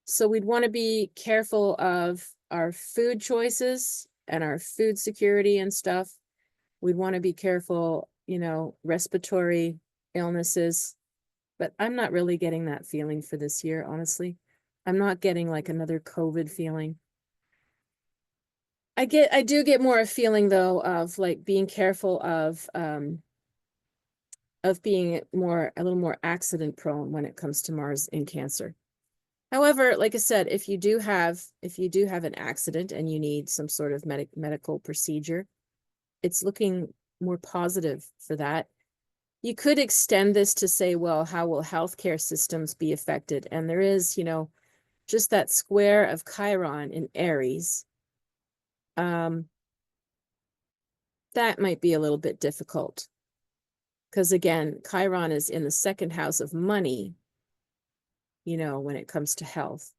So we'd want to be careful of our food choices and our food security and stuff. We'd want to be careful, you know, respiratory illnesses. But I'm not really getting that feeling for this year, honestly. I'm not getting like another COVID feeling. I do get more a feeling though of like being careful of being a little more accident prone when it comes to Mars in Cancer. However, like I said, if you do have an accident and you need some sort of medical procedure, it's looking more positive for that. You could extend this to say, well, how will healthcare systems be affected? And there is, you know, just that square of Chiron in Aries. That might be a little bit difficult. Because again, Chiron is in the second house of money, you know, when it comes to health.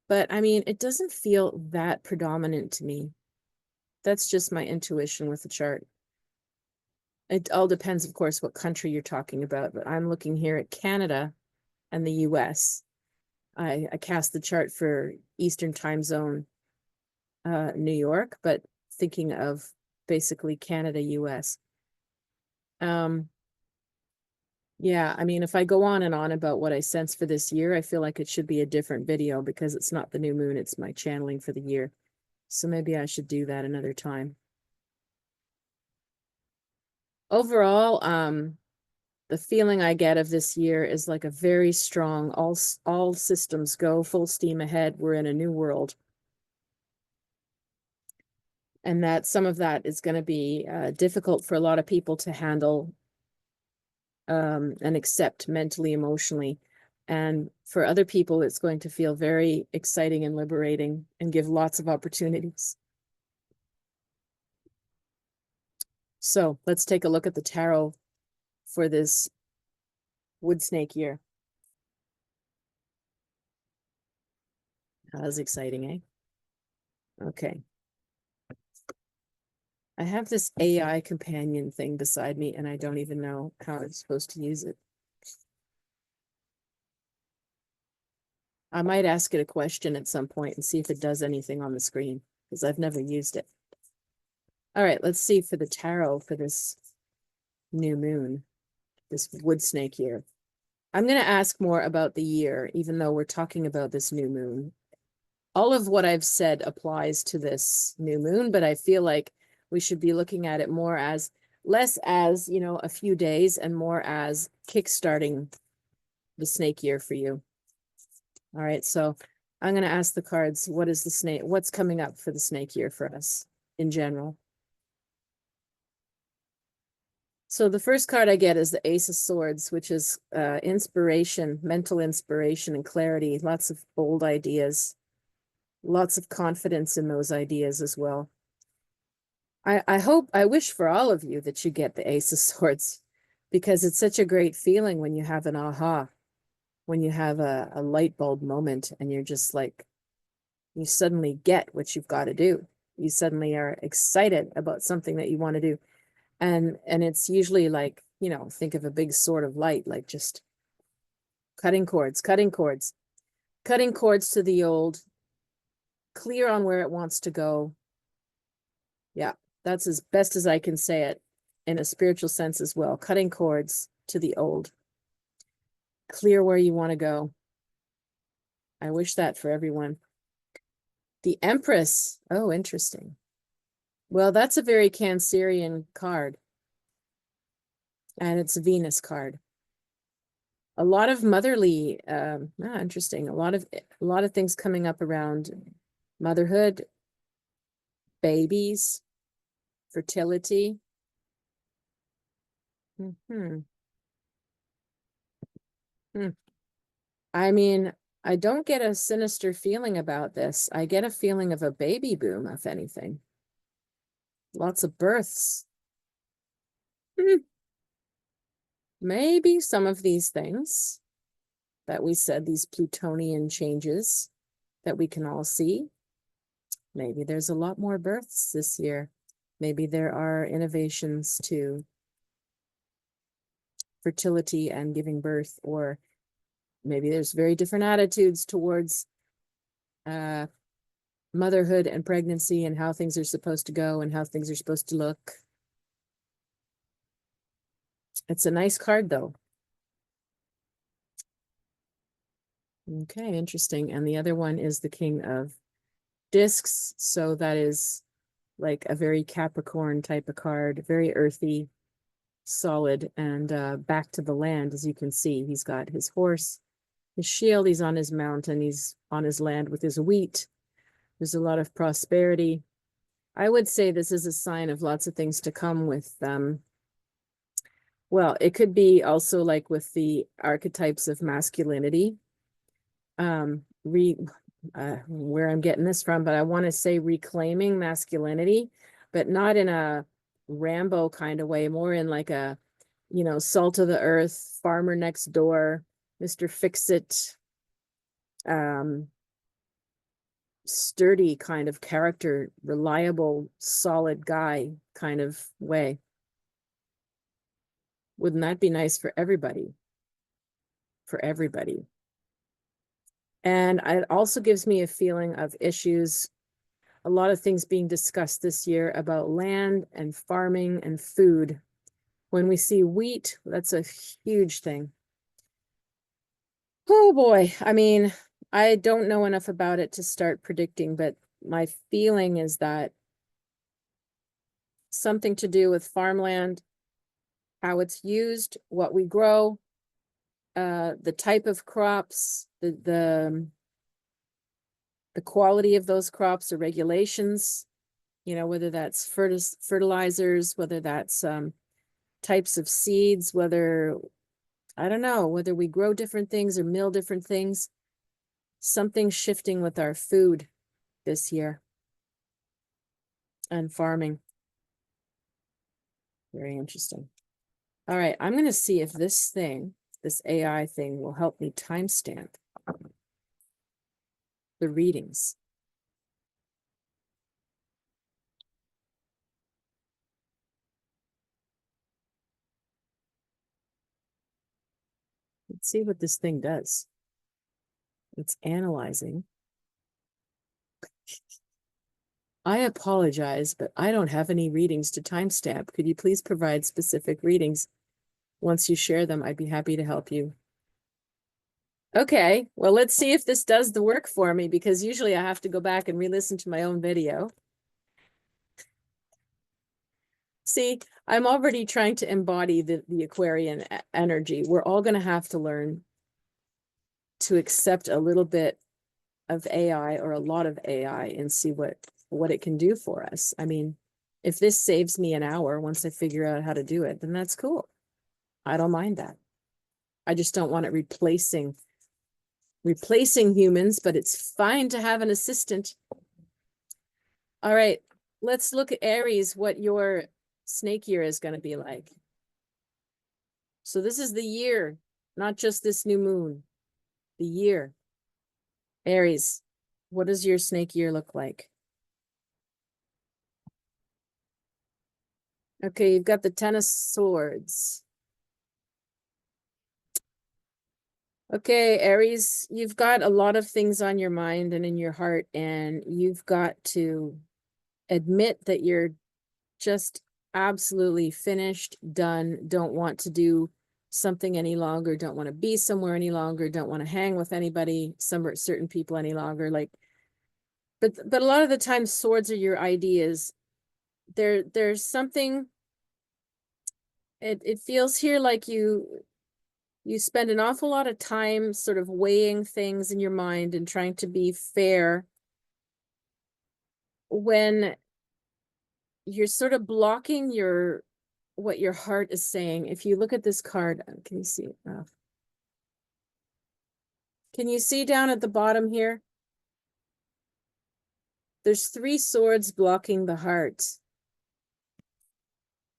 But I mean, it doesn't feel that predominant to me. That's just my intuition with the chart. It all depends, of course, what country you're talking about, but I'm looking here at Canada and the US. I cast the chart for Eastern time zone, New York, but thinking of basically Canada, US. Yeah, I mean, if I go on and on about what I sense for this year, I feel like it should be a different video because it's not the new moon, it's my channeling for the year. So maybe I should do that another time. Overall, the feeling I get of this year is like a very strong, all systems go, full steam ahead. We're in a new world. And that some of that is going to be difficult for a lot of people to handle and accept mentally, emotionally. And for other people, it's going to feel very exciting and liberating and give lots of opportunities. So let's take a look at the tarot for this wood snake year. That was exciting, eh? Okay. I have this AI companion thing beside me, and I don't even know how I'm supposed to use it. I might ask it a question at some point and see if it does anything on the screen, because I've never used it. All right, let's see for the tarot for this new moon, this wood snake year. I'm going to ask more about the year, even though we're talking about this new moon. All of what I've said applies to this new moon, but I feel like we should be looking at it more as, less as, you know, a few days and more as kickstarting the snake year for you. All right, so I'm going to ask the cards, what is the snake, what's coming up for the snake year for us in general? So the first card I get is the Ace of Swords, which is inspiration, mental inspiration and clarity, lots of bold ideas, lots of confidence in those ideas as well. I wish for all of you that you get the Ace of Swords, because it's such a great feeling when you have an aha, when you have a light bulb moment and you're just like, you suddenly get what you've got to do. You suddenly are excited about something that you want to do. And it's usually like, you know, think of a big sword of light, like just cutting cords to the old, clear on where it wants to go. Yeah, that's as best as I can say it in a spiritual sense as well. Cutting cords to the old, clear where you want to go. I wish that for everyone. The Empress. Oh, interesting. Well, that's a very Cancerian card. And it's a Venus card. A lot of motherly, interesting. A lot of things coming up around motherhood, babies, fertility. I mean, I don't get a sinister feeling about this. I get a feeling of a baby boom, if anything. Lots of births. Maybe some of these things that we said, these Plutonian changes that we can all see. Maybe there's a lot more births this year. Maybe there are innovations to fertility and giving birth, or maybe there's very different attitudes towards motherhood and pregnancy and how things are supposed to go and how things are supposed to look. It's a nice card, though. Okay, interesting. And the other one is the King of Discs. So that is like a very Capricorn type of card, very earthy, solid, and back to the land. As you can see, he's got his horse, his shield, he's on his mountain, he's on his land with his wheat. There's a lot of prosperity. I would say this is a sign of lots of things to come with Well, it could be also like with the archetypes of masculinity. Where I'm getting this from, but I want to say reclaiming masculinity, but not in a Rambo kind of way, more in like a, salt of the earth, farmer next door, Mr. Fix-It, sturdy kind of character, reliable, solid guy kind of way. Wouldn't that be nice for everybody? For everybody. And it also gives me a feeling of issues, a lot of things being discussed this year about land and farming and food. When we see wheat, that's a huge thing. Oh boy. I mean, I don't know enough about it to start predicting, but my feeling is that something to do with farmland, how it's used, what we grow, the type of crops, the quality of those crops, the regulations, whether that's fertilizers, whether that's types of seeds, whether, I don't know, whether we grow different things or mill different things. Something shifting with our food this year and farming. Very interesting. All right, I'm going to see if this AI thing will help me timestamp the readings. Let's see what this thing does. It's analyzing. I apologize, but I don't have any readings to timestamp. Could you please provide specific readings? Once you share them, I'd be happy to help you. Okay, well, let's see if this does the work for me, because usually I have to go back and re-listen to my own video. See, I'm already trying to embody the Aquarian energy. We're all going to have to learn to accept a little bit of AI or a lot of AI and see what it can do for us. I mean, if this saves me an hour once I figure out how to do it, then that's cool. I don't mind that. I just don't want it replacing humans, but it's fine to have an assistant. All right, let's look at Aries, what your snake year is going to be like. So this is the year, not just this new moon, the year. Aries, what does your snake year look like? Okay, you've got the Ten of Swords. Okay, Aries, you've got a lot of things on your mind and in your heart, and you've got to admit that you're just absolutely finished, done, don't want to do something any longer, don't want to be somewhere any longer, don't want to hang with anybody, certain people any longer. Like, but a lot of the time, swords are your ideas. There's something. It feels here like you spend an awful lot of time sort of weighing things in your mind and trying to be fair when you're sort of blocking what your heart is saying. If you look at this card, can you see it? Can you see down at the bottom here? There's 3 swords blocking the heart.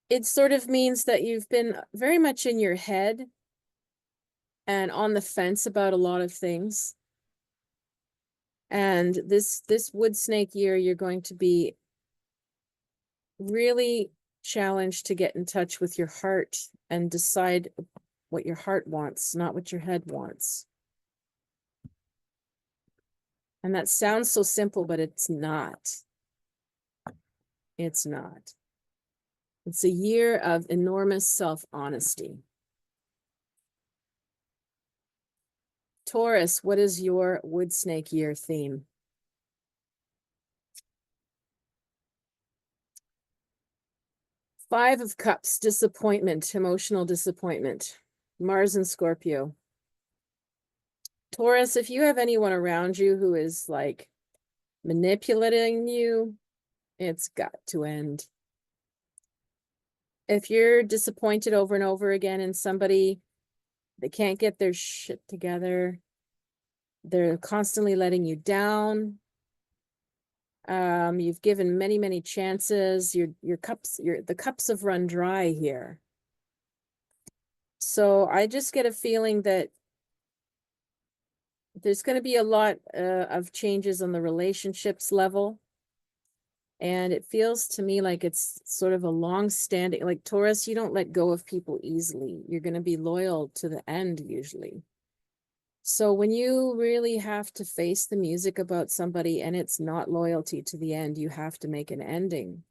It sort of means that you've been very much in your head and on the fence about a lot of things. And this wood snake year, you're going to be really challenged to get in touch with your heart and decide what your heart wants, not what your head wants. And that sounds so simple, but it's not. It's not. It's a year of enormous self-honesty. Taurus, what is your wood snake year theme? Five of Cups, disappointment, emotional disappointment. Mars and Scorpio. Taurus, if you have anyone around you who is like manipulating you, it's got to end. If you're disappointed over and over again in somebody, they can't get their shit together, they're constantly letting you down. You've given many, many chances. Your cups, the cups have run dry here. So I just get a feeling that there's going to be a lot of changes on the relationships level. And it feels to me like it's sort of a long-standing, like Taurus, you don't let go of people easily. You're going to be loyal to the end usually. So when you really have to face the music about somebody and it's not loyalty to the end, you have to make an ending,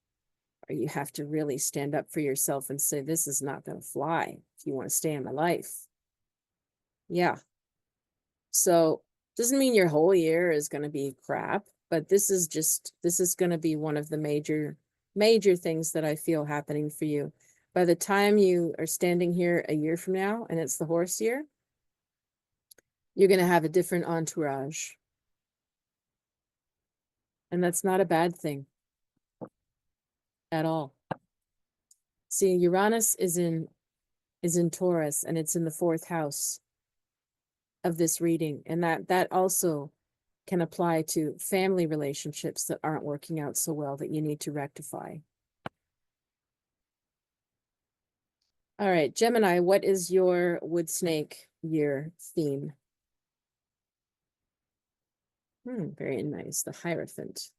or you have to really stand up for yourself and say, this is not going to fly if you want to stay in my life. Yeah. So doesn't mean your whole year is going to be crap, but this is going to be one of the major things that I feel happening for you. By the time you are standing here a year from now and it's the horse year, you're going to have a different entourage. And that's not a bad thing at all. See, Uranus is in Taurus, and it's in the 4th house of this reading. And that also can apply to family relationships that aren't working out so well that you need to rectify. All right, Gemini, what is your wood snake year theme? Very nice, the Hierophant.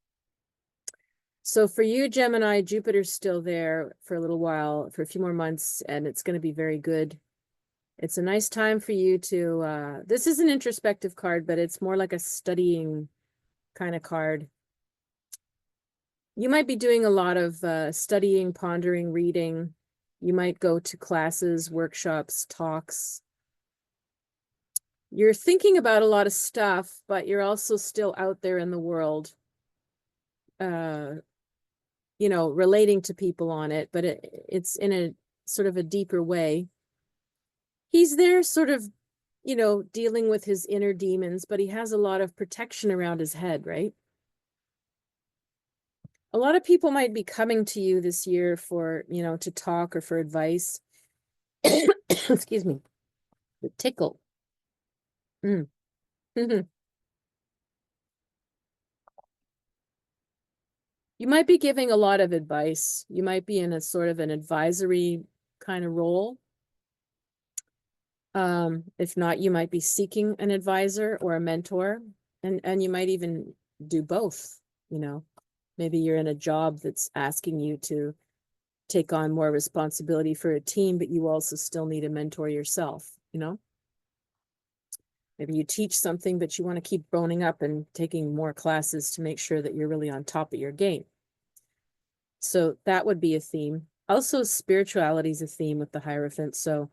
So for you, Gemini, Jupiter's still there for a little while, for a few more months, and it's going to be very good. It's a nice time for you to, this is an introspective card, but it's more like a studying kind of card. You might be doing a lot of studying, pondering, reading. You might go to classes, workshops, talks. You're thinking about a lot of stuff, but you're also still out there in the world, relating to people on it, but it's in a sort of a deeper way. He's there sort of, dealing with his inner demons, but he has a lot of protection around his head, right? A lot of people might be coming to you this year for, to talk or for advice. Excuse me. The tickle. You might be giving a lot of advice. You might be in a sort of an advisory kind of role. If not, you might be seeking an advisor or a mentor, and you might even do both, Maybe you're in a job that's asking you to take on more responsibility for a team, but you also still need a mentor yourself, Maybe you teach something, but you want to keep boning up and taking more classes to make sure that you're really on top of your game. So that would be a theme. Also, spirituality is a theme with the Hierophant. So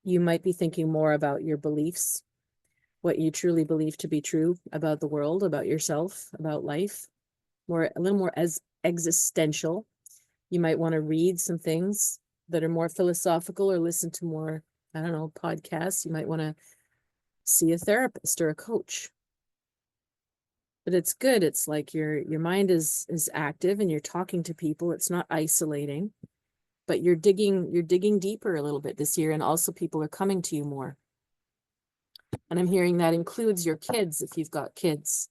you might be thinking more about your beliefs, what you truly believe to be true about the world, about yourself, about life, a little more as existential. You might want to read some things that are more philosophical or listen to more, podcasts. You might want to see a therapist or a coach. But it's good. It's like your mind is active and you're talking to people. It's not isolating, but you're digging deeper a little bit this year, and also people are coming to you more. And I'm hearing that includes your kids. If you've got kids,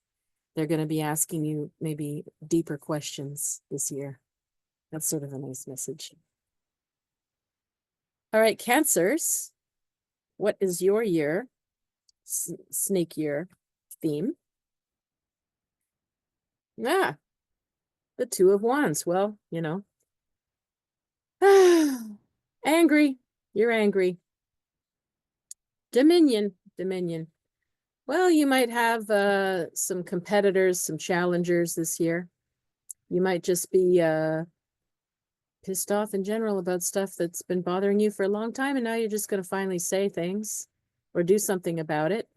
they're going to be asking you maybe deeper questions this year. That's sort of a nice message. All right, Cancers, what is your year, snake year theme? The 2 of Wands. Well, angry. You're angry. Dominion. Well, you might have some competitors, some challengers this year. You might just be pissed off in general about stuff that's been bothering you for a long time, and now you're just going to finally say things or do something about it.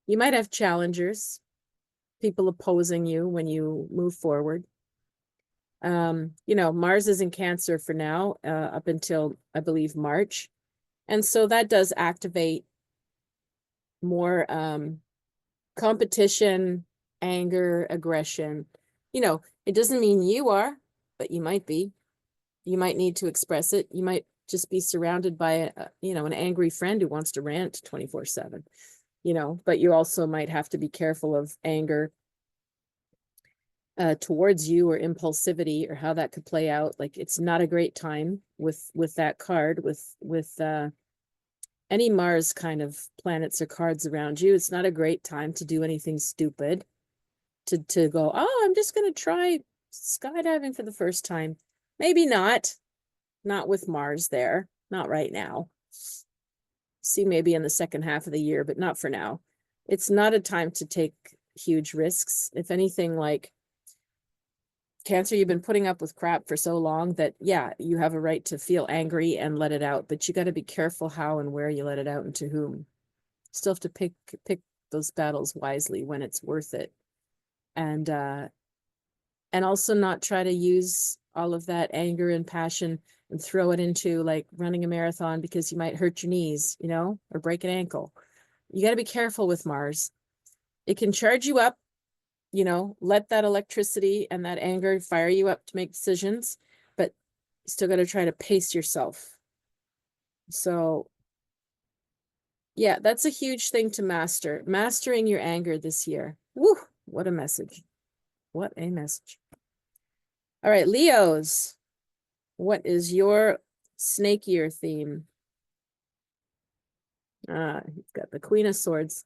You might have challengers, people opposing you when you move forward. Mars is in Cancer for now, up until, I believe, March. And so that does activate more competition, anger, aggression. It doesn't mean you are, but you might be. You might need to express it. You might just be surrounded by an angry friend who wants to rant 24/7, but you also might have to be careful of anger towards you, or impulsivity, or how that could play out. Like, it's not a great time with that card, with any Mars kind of planets or cards around you. It's not a great time to do anything stupid, to go, oh, I'm just going to try skydiving for the first time. Maybe not with Mars there, not right now. See, maybe in the second half of the year, but not for now. It's not a time to take huge risks. If anything, like Cancer, you've been putting up with crap for so long that, yeah, you have a right to feel angry and let it out, but you got to be careful how and where you let it out and to whom. Still have to pick those battles wisely when it's worth it. And also not try to use all of that anger and passion and throw it into like running a marathon, because you might hurt your knees, or break an ankle. You got to be careful with Mars. It can charge you up, let that electricity and that anger fire you up to make decisions, but you still got to try to pace yourself. So yeah, that's a huge thing to master. Mastering your anger this year. Woo, what a message. What a message. All right, Leos, what is your snake year theme? You've got the Queen of Swords.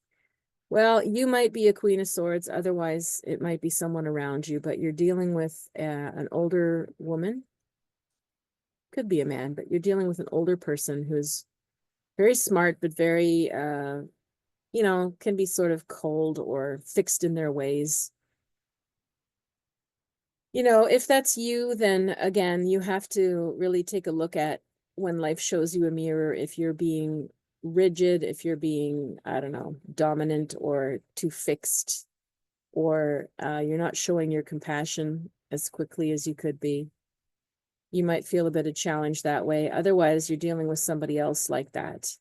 Well, you might be a Queen of Swords. Otherwise, it might be someone around you, but you're dealing with an older woman. Could be a man, but you're dealing with an older person who's very smart, but very, can be sort of cold or fixed in their ways. If that's you, then again, you have to really take a look at when life shows you a mirror, if you're being rigid, if you're being, I don't know, dominant or too fixed, or you're not showing your compassion as quickly as you could be. You might feel a bit of challenge that way. Otherwise, you're dealing with somebody else like that.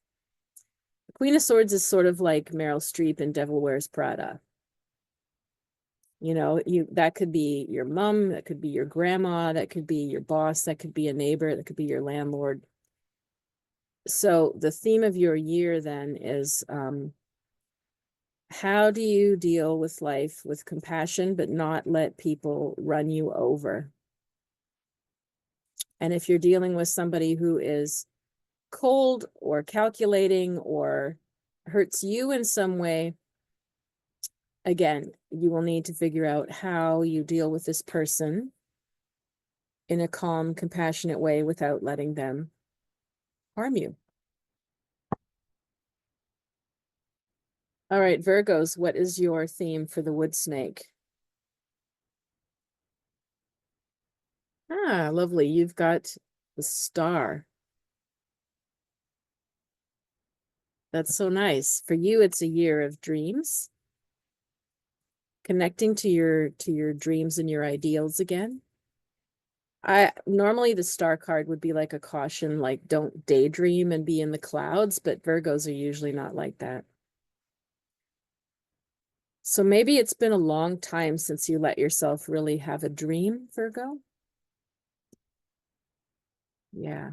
The Queen of Swords is sort of like Meryl Streep in Devil Wears Prada. That could be your mom, that could be your grandma, that could be your boss, that could be a neighbor, that could be your landlord. So the theme of your year then is, how do you deal with life with compassion, but not let people run you over? And if you're dealing with somebody who is cold or calculating or hurts you in some way, again, you will need to figure out how you deal with this person in a calm, compassionate way without letting them harm you. All right, Virgos, what is your theme for the wood snake? Ah, lovely. You've got the star. That's so nice. For you, it's a year of dreams. Connecting to your dreams and your ideals again. Normally the star card would be like a caution, like don't daydream and be in the clouds, but Virgos are usually not like that. So maybe it's been a long time since you let yourself really have a dream, Virgo. Yeah.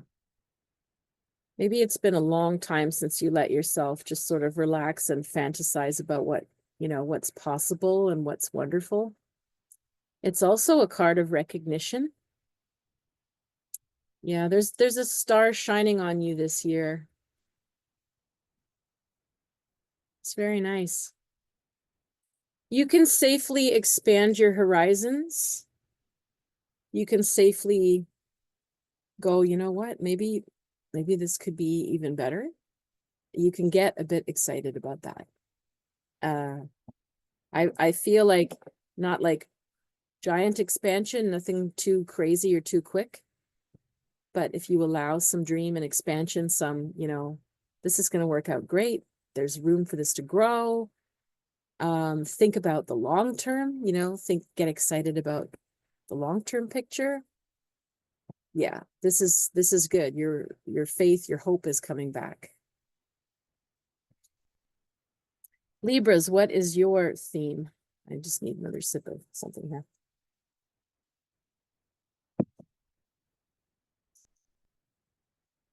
Maybe it's been a long time since you let yourself just sort of relax and fantasize about what's possible and what's wonderful. It's also a card of recognition. Yeah, there's a star shining on you this year. It's very nice. You can safely expand your horizons. You can safely go, you know what, maybe this could be even better. You can get a bit excited about that. I feel like not like giant expansion, nothing too crazy or too quick. But if you allow some dream and expansion, some, this is going to work out great. There's room for this to grow. Think about the long term, get excited about the long-term picture. Yeah, this is good. Your faith, your hope is coming back. Libras, what is your theme? I just need another sip of something here.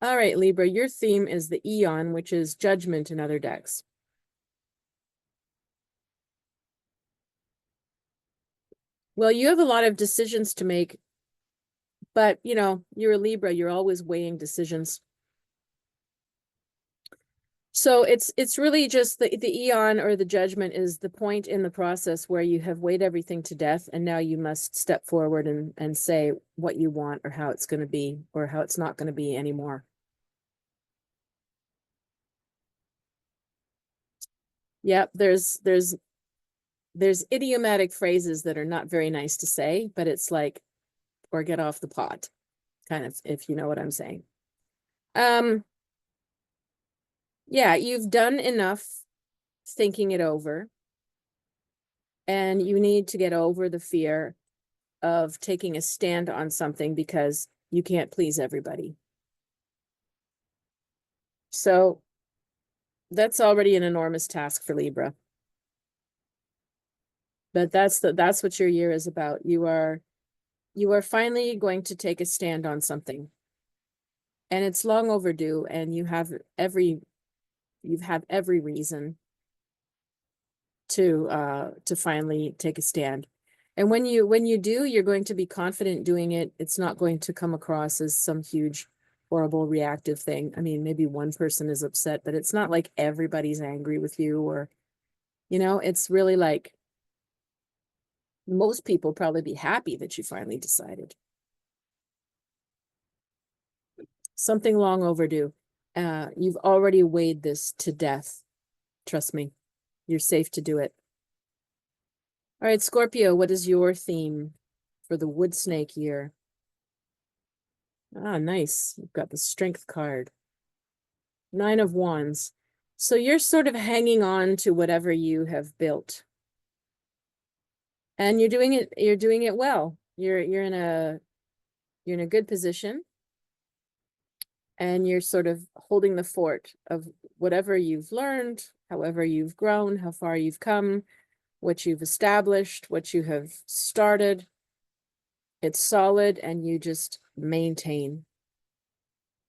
All right, Libra, your theme is the Eon, which is judgment in other decks. Well, you have a lot of decisions to make, but you know, you're a Libra, you're always weighing decisions. So it's really just the Eon, or the judgment, is the point in the process where you have weighed everything to death, and now you must step forward and say what you want, or how it's going to be, or how it's not going to be anymore. Yep, there's idiomatic phrases that are not very nice to say, but it's like, or get off the pot, kind of, if you know what I'm saying. Yeah, you've done enough thinking it over, and you need to get over the fear of taking a stand on something because you can't please everybody. So that's already an enormous task for Libra. But that's what your year is about. You are finally going to take a stand on something. And it's long overdue, and you have every reason to finally take a stand. And when you do, you're going to be confident doing it. It's not going to come across as some huge, horrible, reactive thing. I mean, maybe one person is upset, but it's not like everybody's angry with you, or, you know, it's really like most people probably be happy that you finally decided. Something long overdue. You've already weighed this to death. Trust me, you're safe to do it. All right, Scorpio, what is your theme for the wood snake year? Ah, nice. You've got the Strength card. 9 of Wands. So you're sort of hanging on to whatever you have built. And you're doing it well. You're in a good position. And you're sort of holding the fort of whatever you've learned, however you've grown, how far you've come, what you've established, what you have started. It's solid, and you just maintain.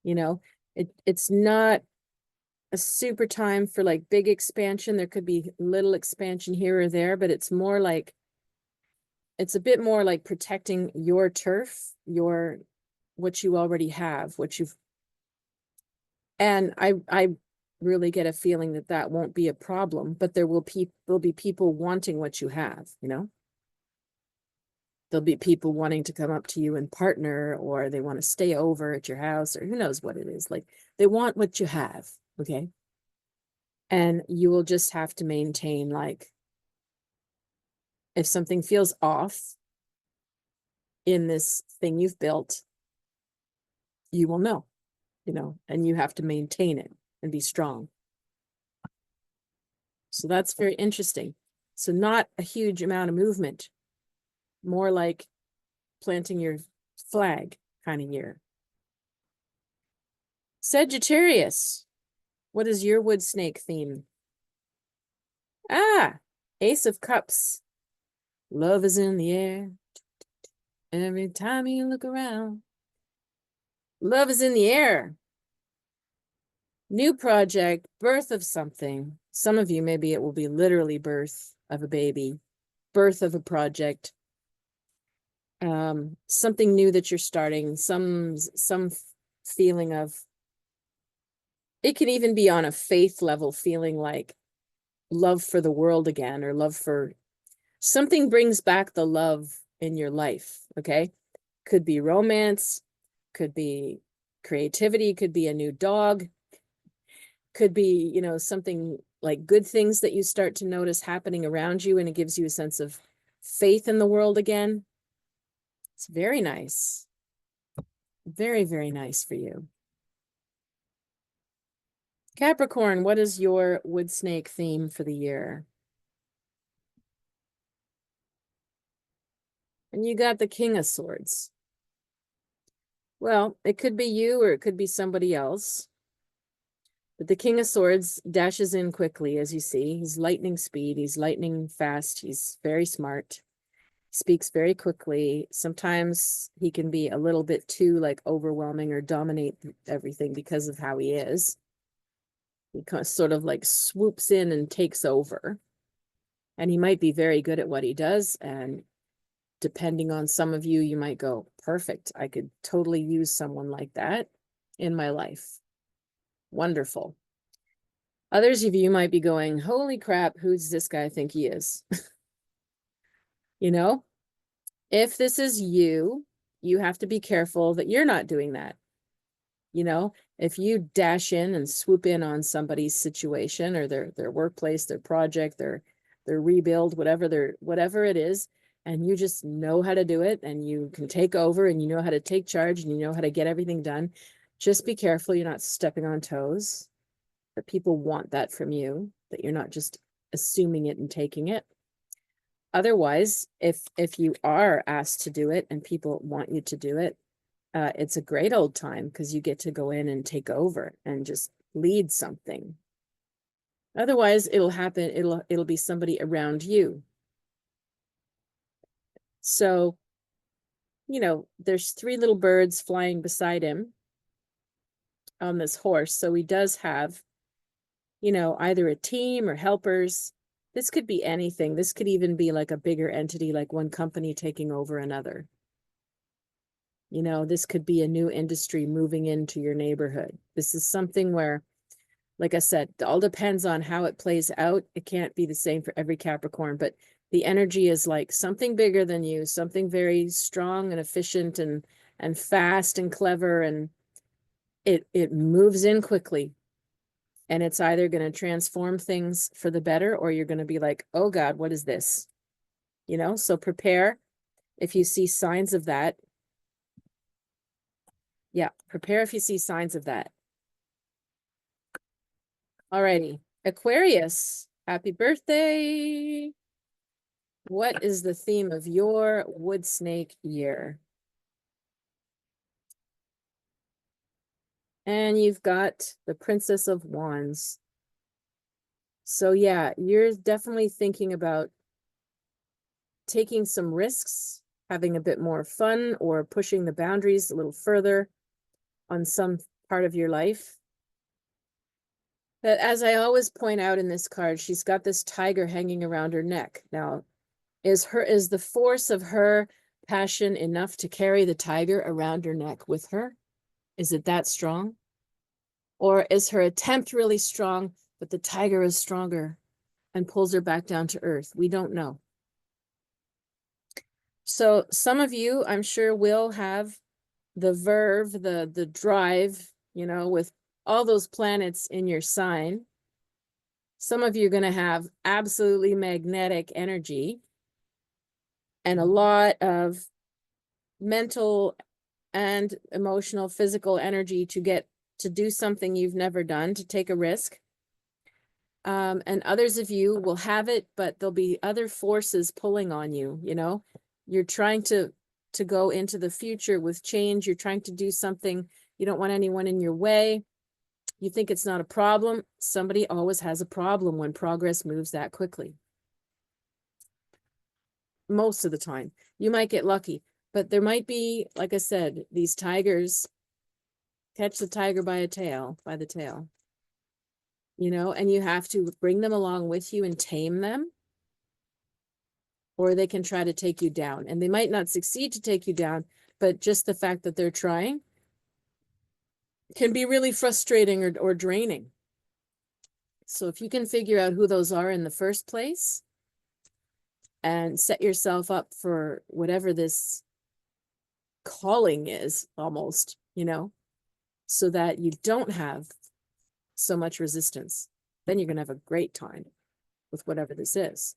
You know, it's not a super time for like big expansion. There could be little expansion here or there, but it's more like, it's a bit more like protecting your turf, what you already have, and I really get a feeling that won't be a problem, but there'll be people wanting what you have, you know? There'll be people wanting to come up to you and partner, or they want to stay over at your house, or who knows what it is. Like, they want what you have, okay? And you will just have to maintain, like, if something feels off in this thing you've built, you will know, you know, and you have to maintain it and be strong. So that's very interesting. So not a huge amount of movement, more like planting your flag kind of year. Sagittarius, what is your wood snake theme? Ah, Ace of Cups. Love is in the air. Every time you look around. Love is in the air. New project, birth of something. Some of you, maybe it will be literally birth of a baby, birth of a project. Something new that you're starting, some feeling of, it can even be on a faith level, feeling like love for the world again, or love for something, brings back the love in your life. Okay, could be romance, could be creativity, could be a new dog, could be, you know, something like good things that you start to notice happening around you, and it gives you a sense of faith in the world again. It's very nice. Very, very nice for you. Capricorn, what is your wood snake theme for the year? And you got the King of Swords. Well, it could be you, or it could be somebody else. But the King of Swords dashes in quickly, as you see. He's lightning speed. He's lightning fast. He's very smart. speaks very quickly. Sometimes he can be a little bit too like overwhelming or dominate everything because of how he is. He kind of sort of like swoops in and takes over. And he might be very good at what he does. And depending on some of you, you might go, perfect. I could totally use someone like that in my life. Wonderful. Others of you might be going, holy crap, who's this guy think he is? You know, if this is you, you have to be careful that you're not doing that. You know, if you dash in and swoop in on somebody's situation or their workplace, their project, their rebuild, whatever it is, and you just know how to do it and you can take over and you know how to take charge and you know how to get everything done, just be careful you're not stepping on toes, that people want that from you, that you're not just assuming it and taking it. Otherwise, if you are asked to do it and people want you to do it, it's a great old time because you get to go in and take over and just lead something. Otherwise, it'll happen. It'll be somebody around you. So, you know, there's 3 little birds flying beside him on this horse. So he does have, you know, either a team or helpers. This could be anything. This could even be like a bigger entity, like one company taking over another. You know, this could be a new industry moving into your neighborhood. This is something where, like I said, it all depends on how it plays out. It can't be the same for every Capricorn, but the energy is like something bigger than you, something very strong and efficient and fast and clever, and it moves in quickly. And it's either going to transform things for the better, or you're going to be like, oh God, what is this? You know, so prepare if you see signs of that. Yeah, prepare if you see signs of that. Alrighty, Aquarius, happy birthday. What is the theme of your wood snake year? And you've got the Princess of Wands. So yeah, you're definitely thinking about taking some risks, having a bit more fun, or pushing the boundaries a little further on some part of your life. But as I always point out in this card, she's got this tiger hanging around her neck. Now, is the force of her passion enough to carry the tiger around her neck with her? Is it that strong? Or is her attempt really strong, but the tiger is stronger and pulls her back down to earth? We don't know. So some of you, I'm sure, will have the verve, the drive, you know, with all those planets in your sign. Some of you are going to have absolutely magnetic energy and a lot of mental and emotional, physical energy to get to do something you've never done, to take a risk. And others of you will have it, but there'll be other forces pulling on you, you know. You're trying to go into the future with change. You're trying to do something. You don't want anyone in your way. You think it's not a problem. Somebody always has a problem when progress moves that quickly. Most of the time. You might get lucky, but there might be, like I said, these tigers catch the tiger by the tail, you know, and you have to bring them along with you and tame them, or they can try to take you down. And they might not succeed to take you down, but just the fact that they're trying can be really frustrating or draining. So if you can figure out who those are in the first place and set yourself up for whatever this calling is, almost, you know, so that you don't have so much resistance, then you're going to have a great time with whatever this is.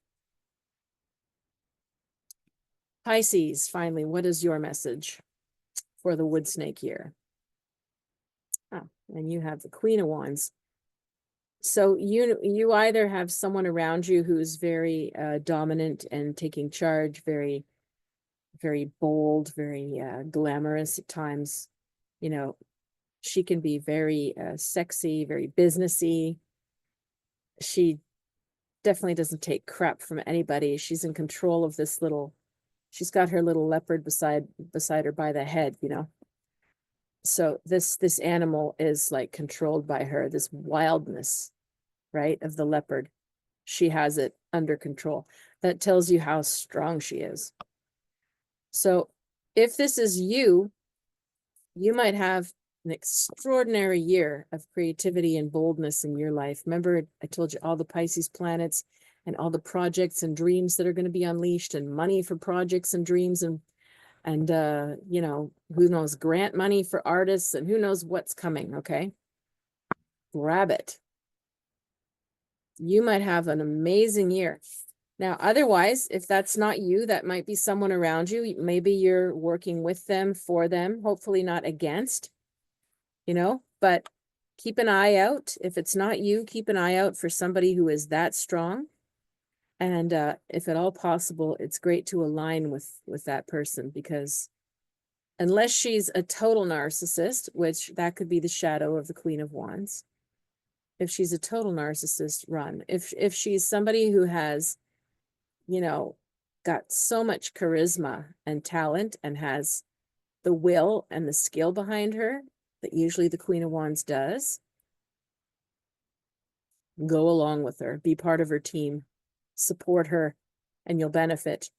Pisces, finally, what is your message for the wood snake year? Oh, and you have the Queen of Wands. So you either have someone around you who's very dominant and taking charge, very, very bold, very glamorous at times. You know, she can be very sexy, very businessy. She definitely doesn't take crap from anybody. She's in control of this little she's got her little leopard beside her by the head, you know. So this animal is like controlled by her, this wildness, right, of the leopard. She has it under control. That tells you how strong she is. So if this is you, you might have an extraordinary year of creativity and boldness in your life. Remember, I told you all the Pisces planets and all the projects and dreams that are going to be unleashed, and money for projects and dreams, and you know, who knows, grant money for artists, and who knows what's coming. Okay, grab it. You might have an amazing year. Now, otherwise, if that's not you, that might be someone around you. Maybe you're working with them, for them, hopefully not against, you know, but keep an eye out. If it's not you, keep an eye out for somebody who is that strong. And if at all possible, it's great to align with that person, because unless she's a total narcissist, which that could be the shadow of the Queen of Wands. If she's a total narcissist, run. If she's somebody who has, you know, got so much charisma and talent and has the will and the skill behind her that usually the Queen of Wands does, go along with her, be part of her team, support her, and you'll benefit.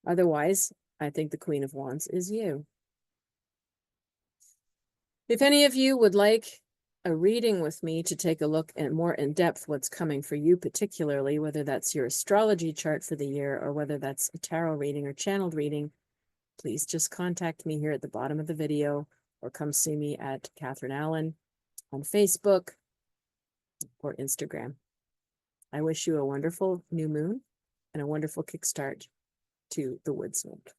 Otherwise, I think the Queen of Wands is you. If any of you would like a reading with me to take a look at more in depth what's coming for you particularly, whether that's your astrology chart for the year or whether that's a tarot reading or channeled reading, please just contact me here at the bottom of the video, or come see me at Catherine Allen on Facebook or Instagram. I wish you a wonderful new moon and a wonderful kickstart to the wood snake.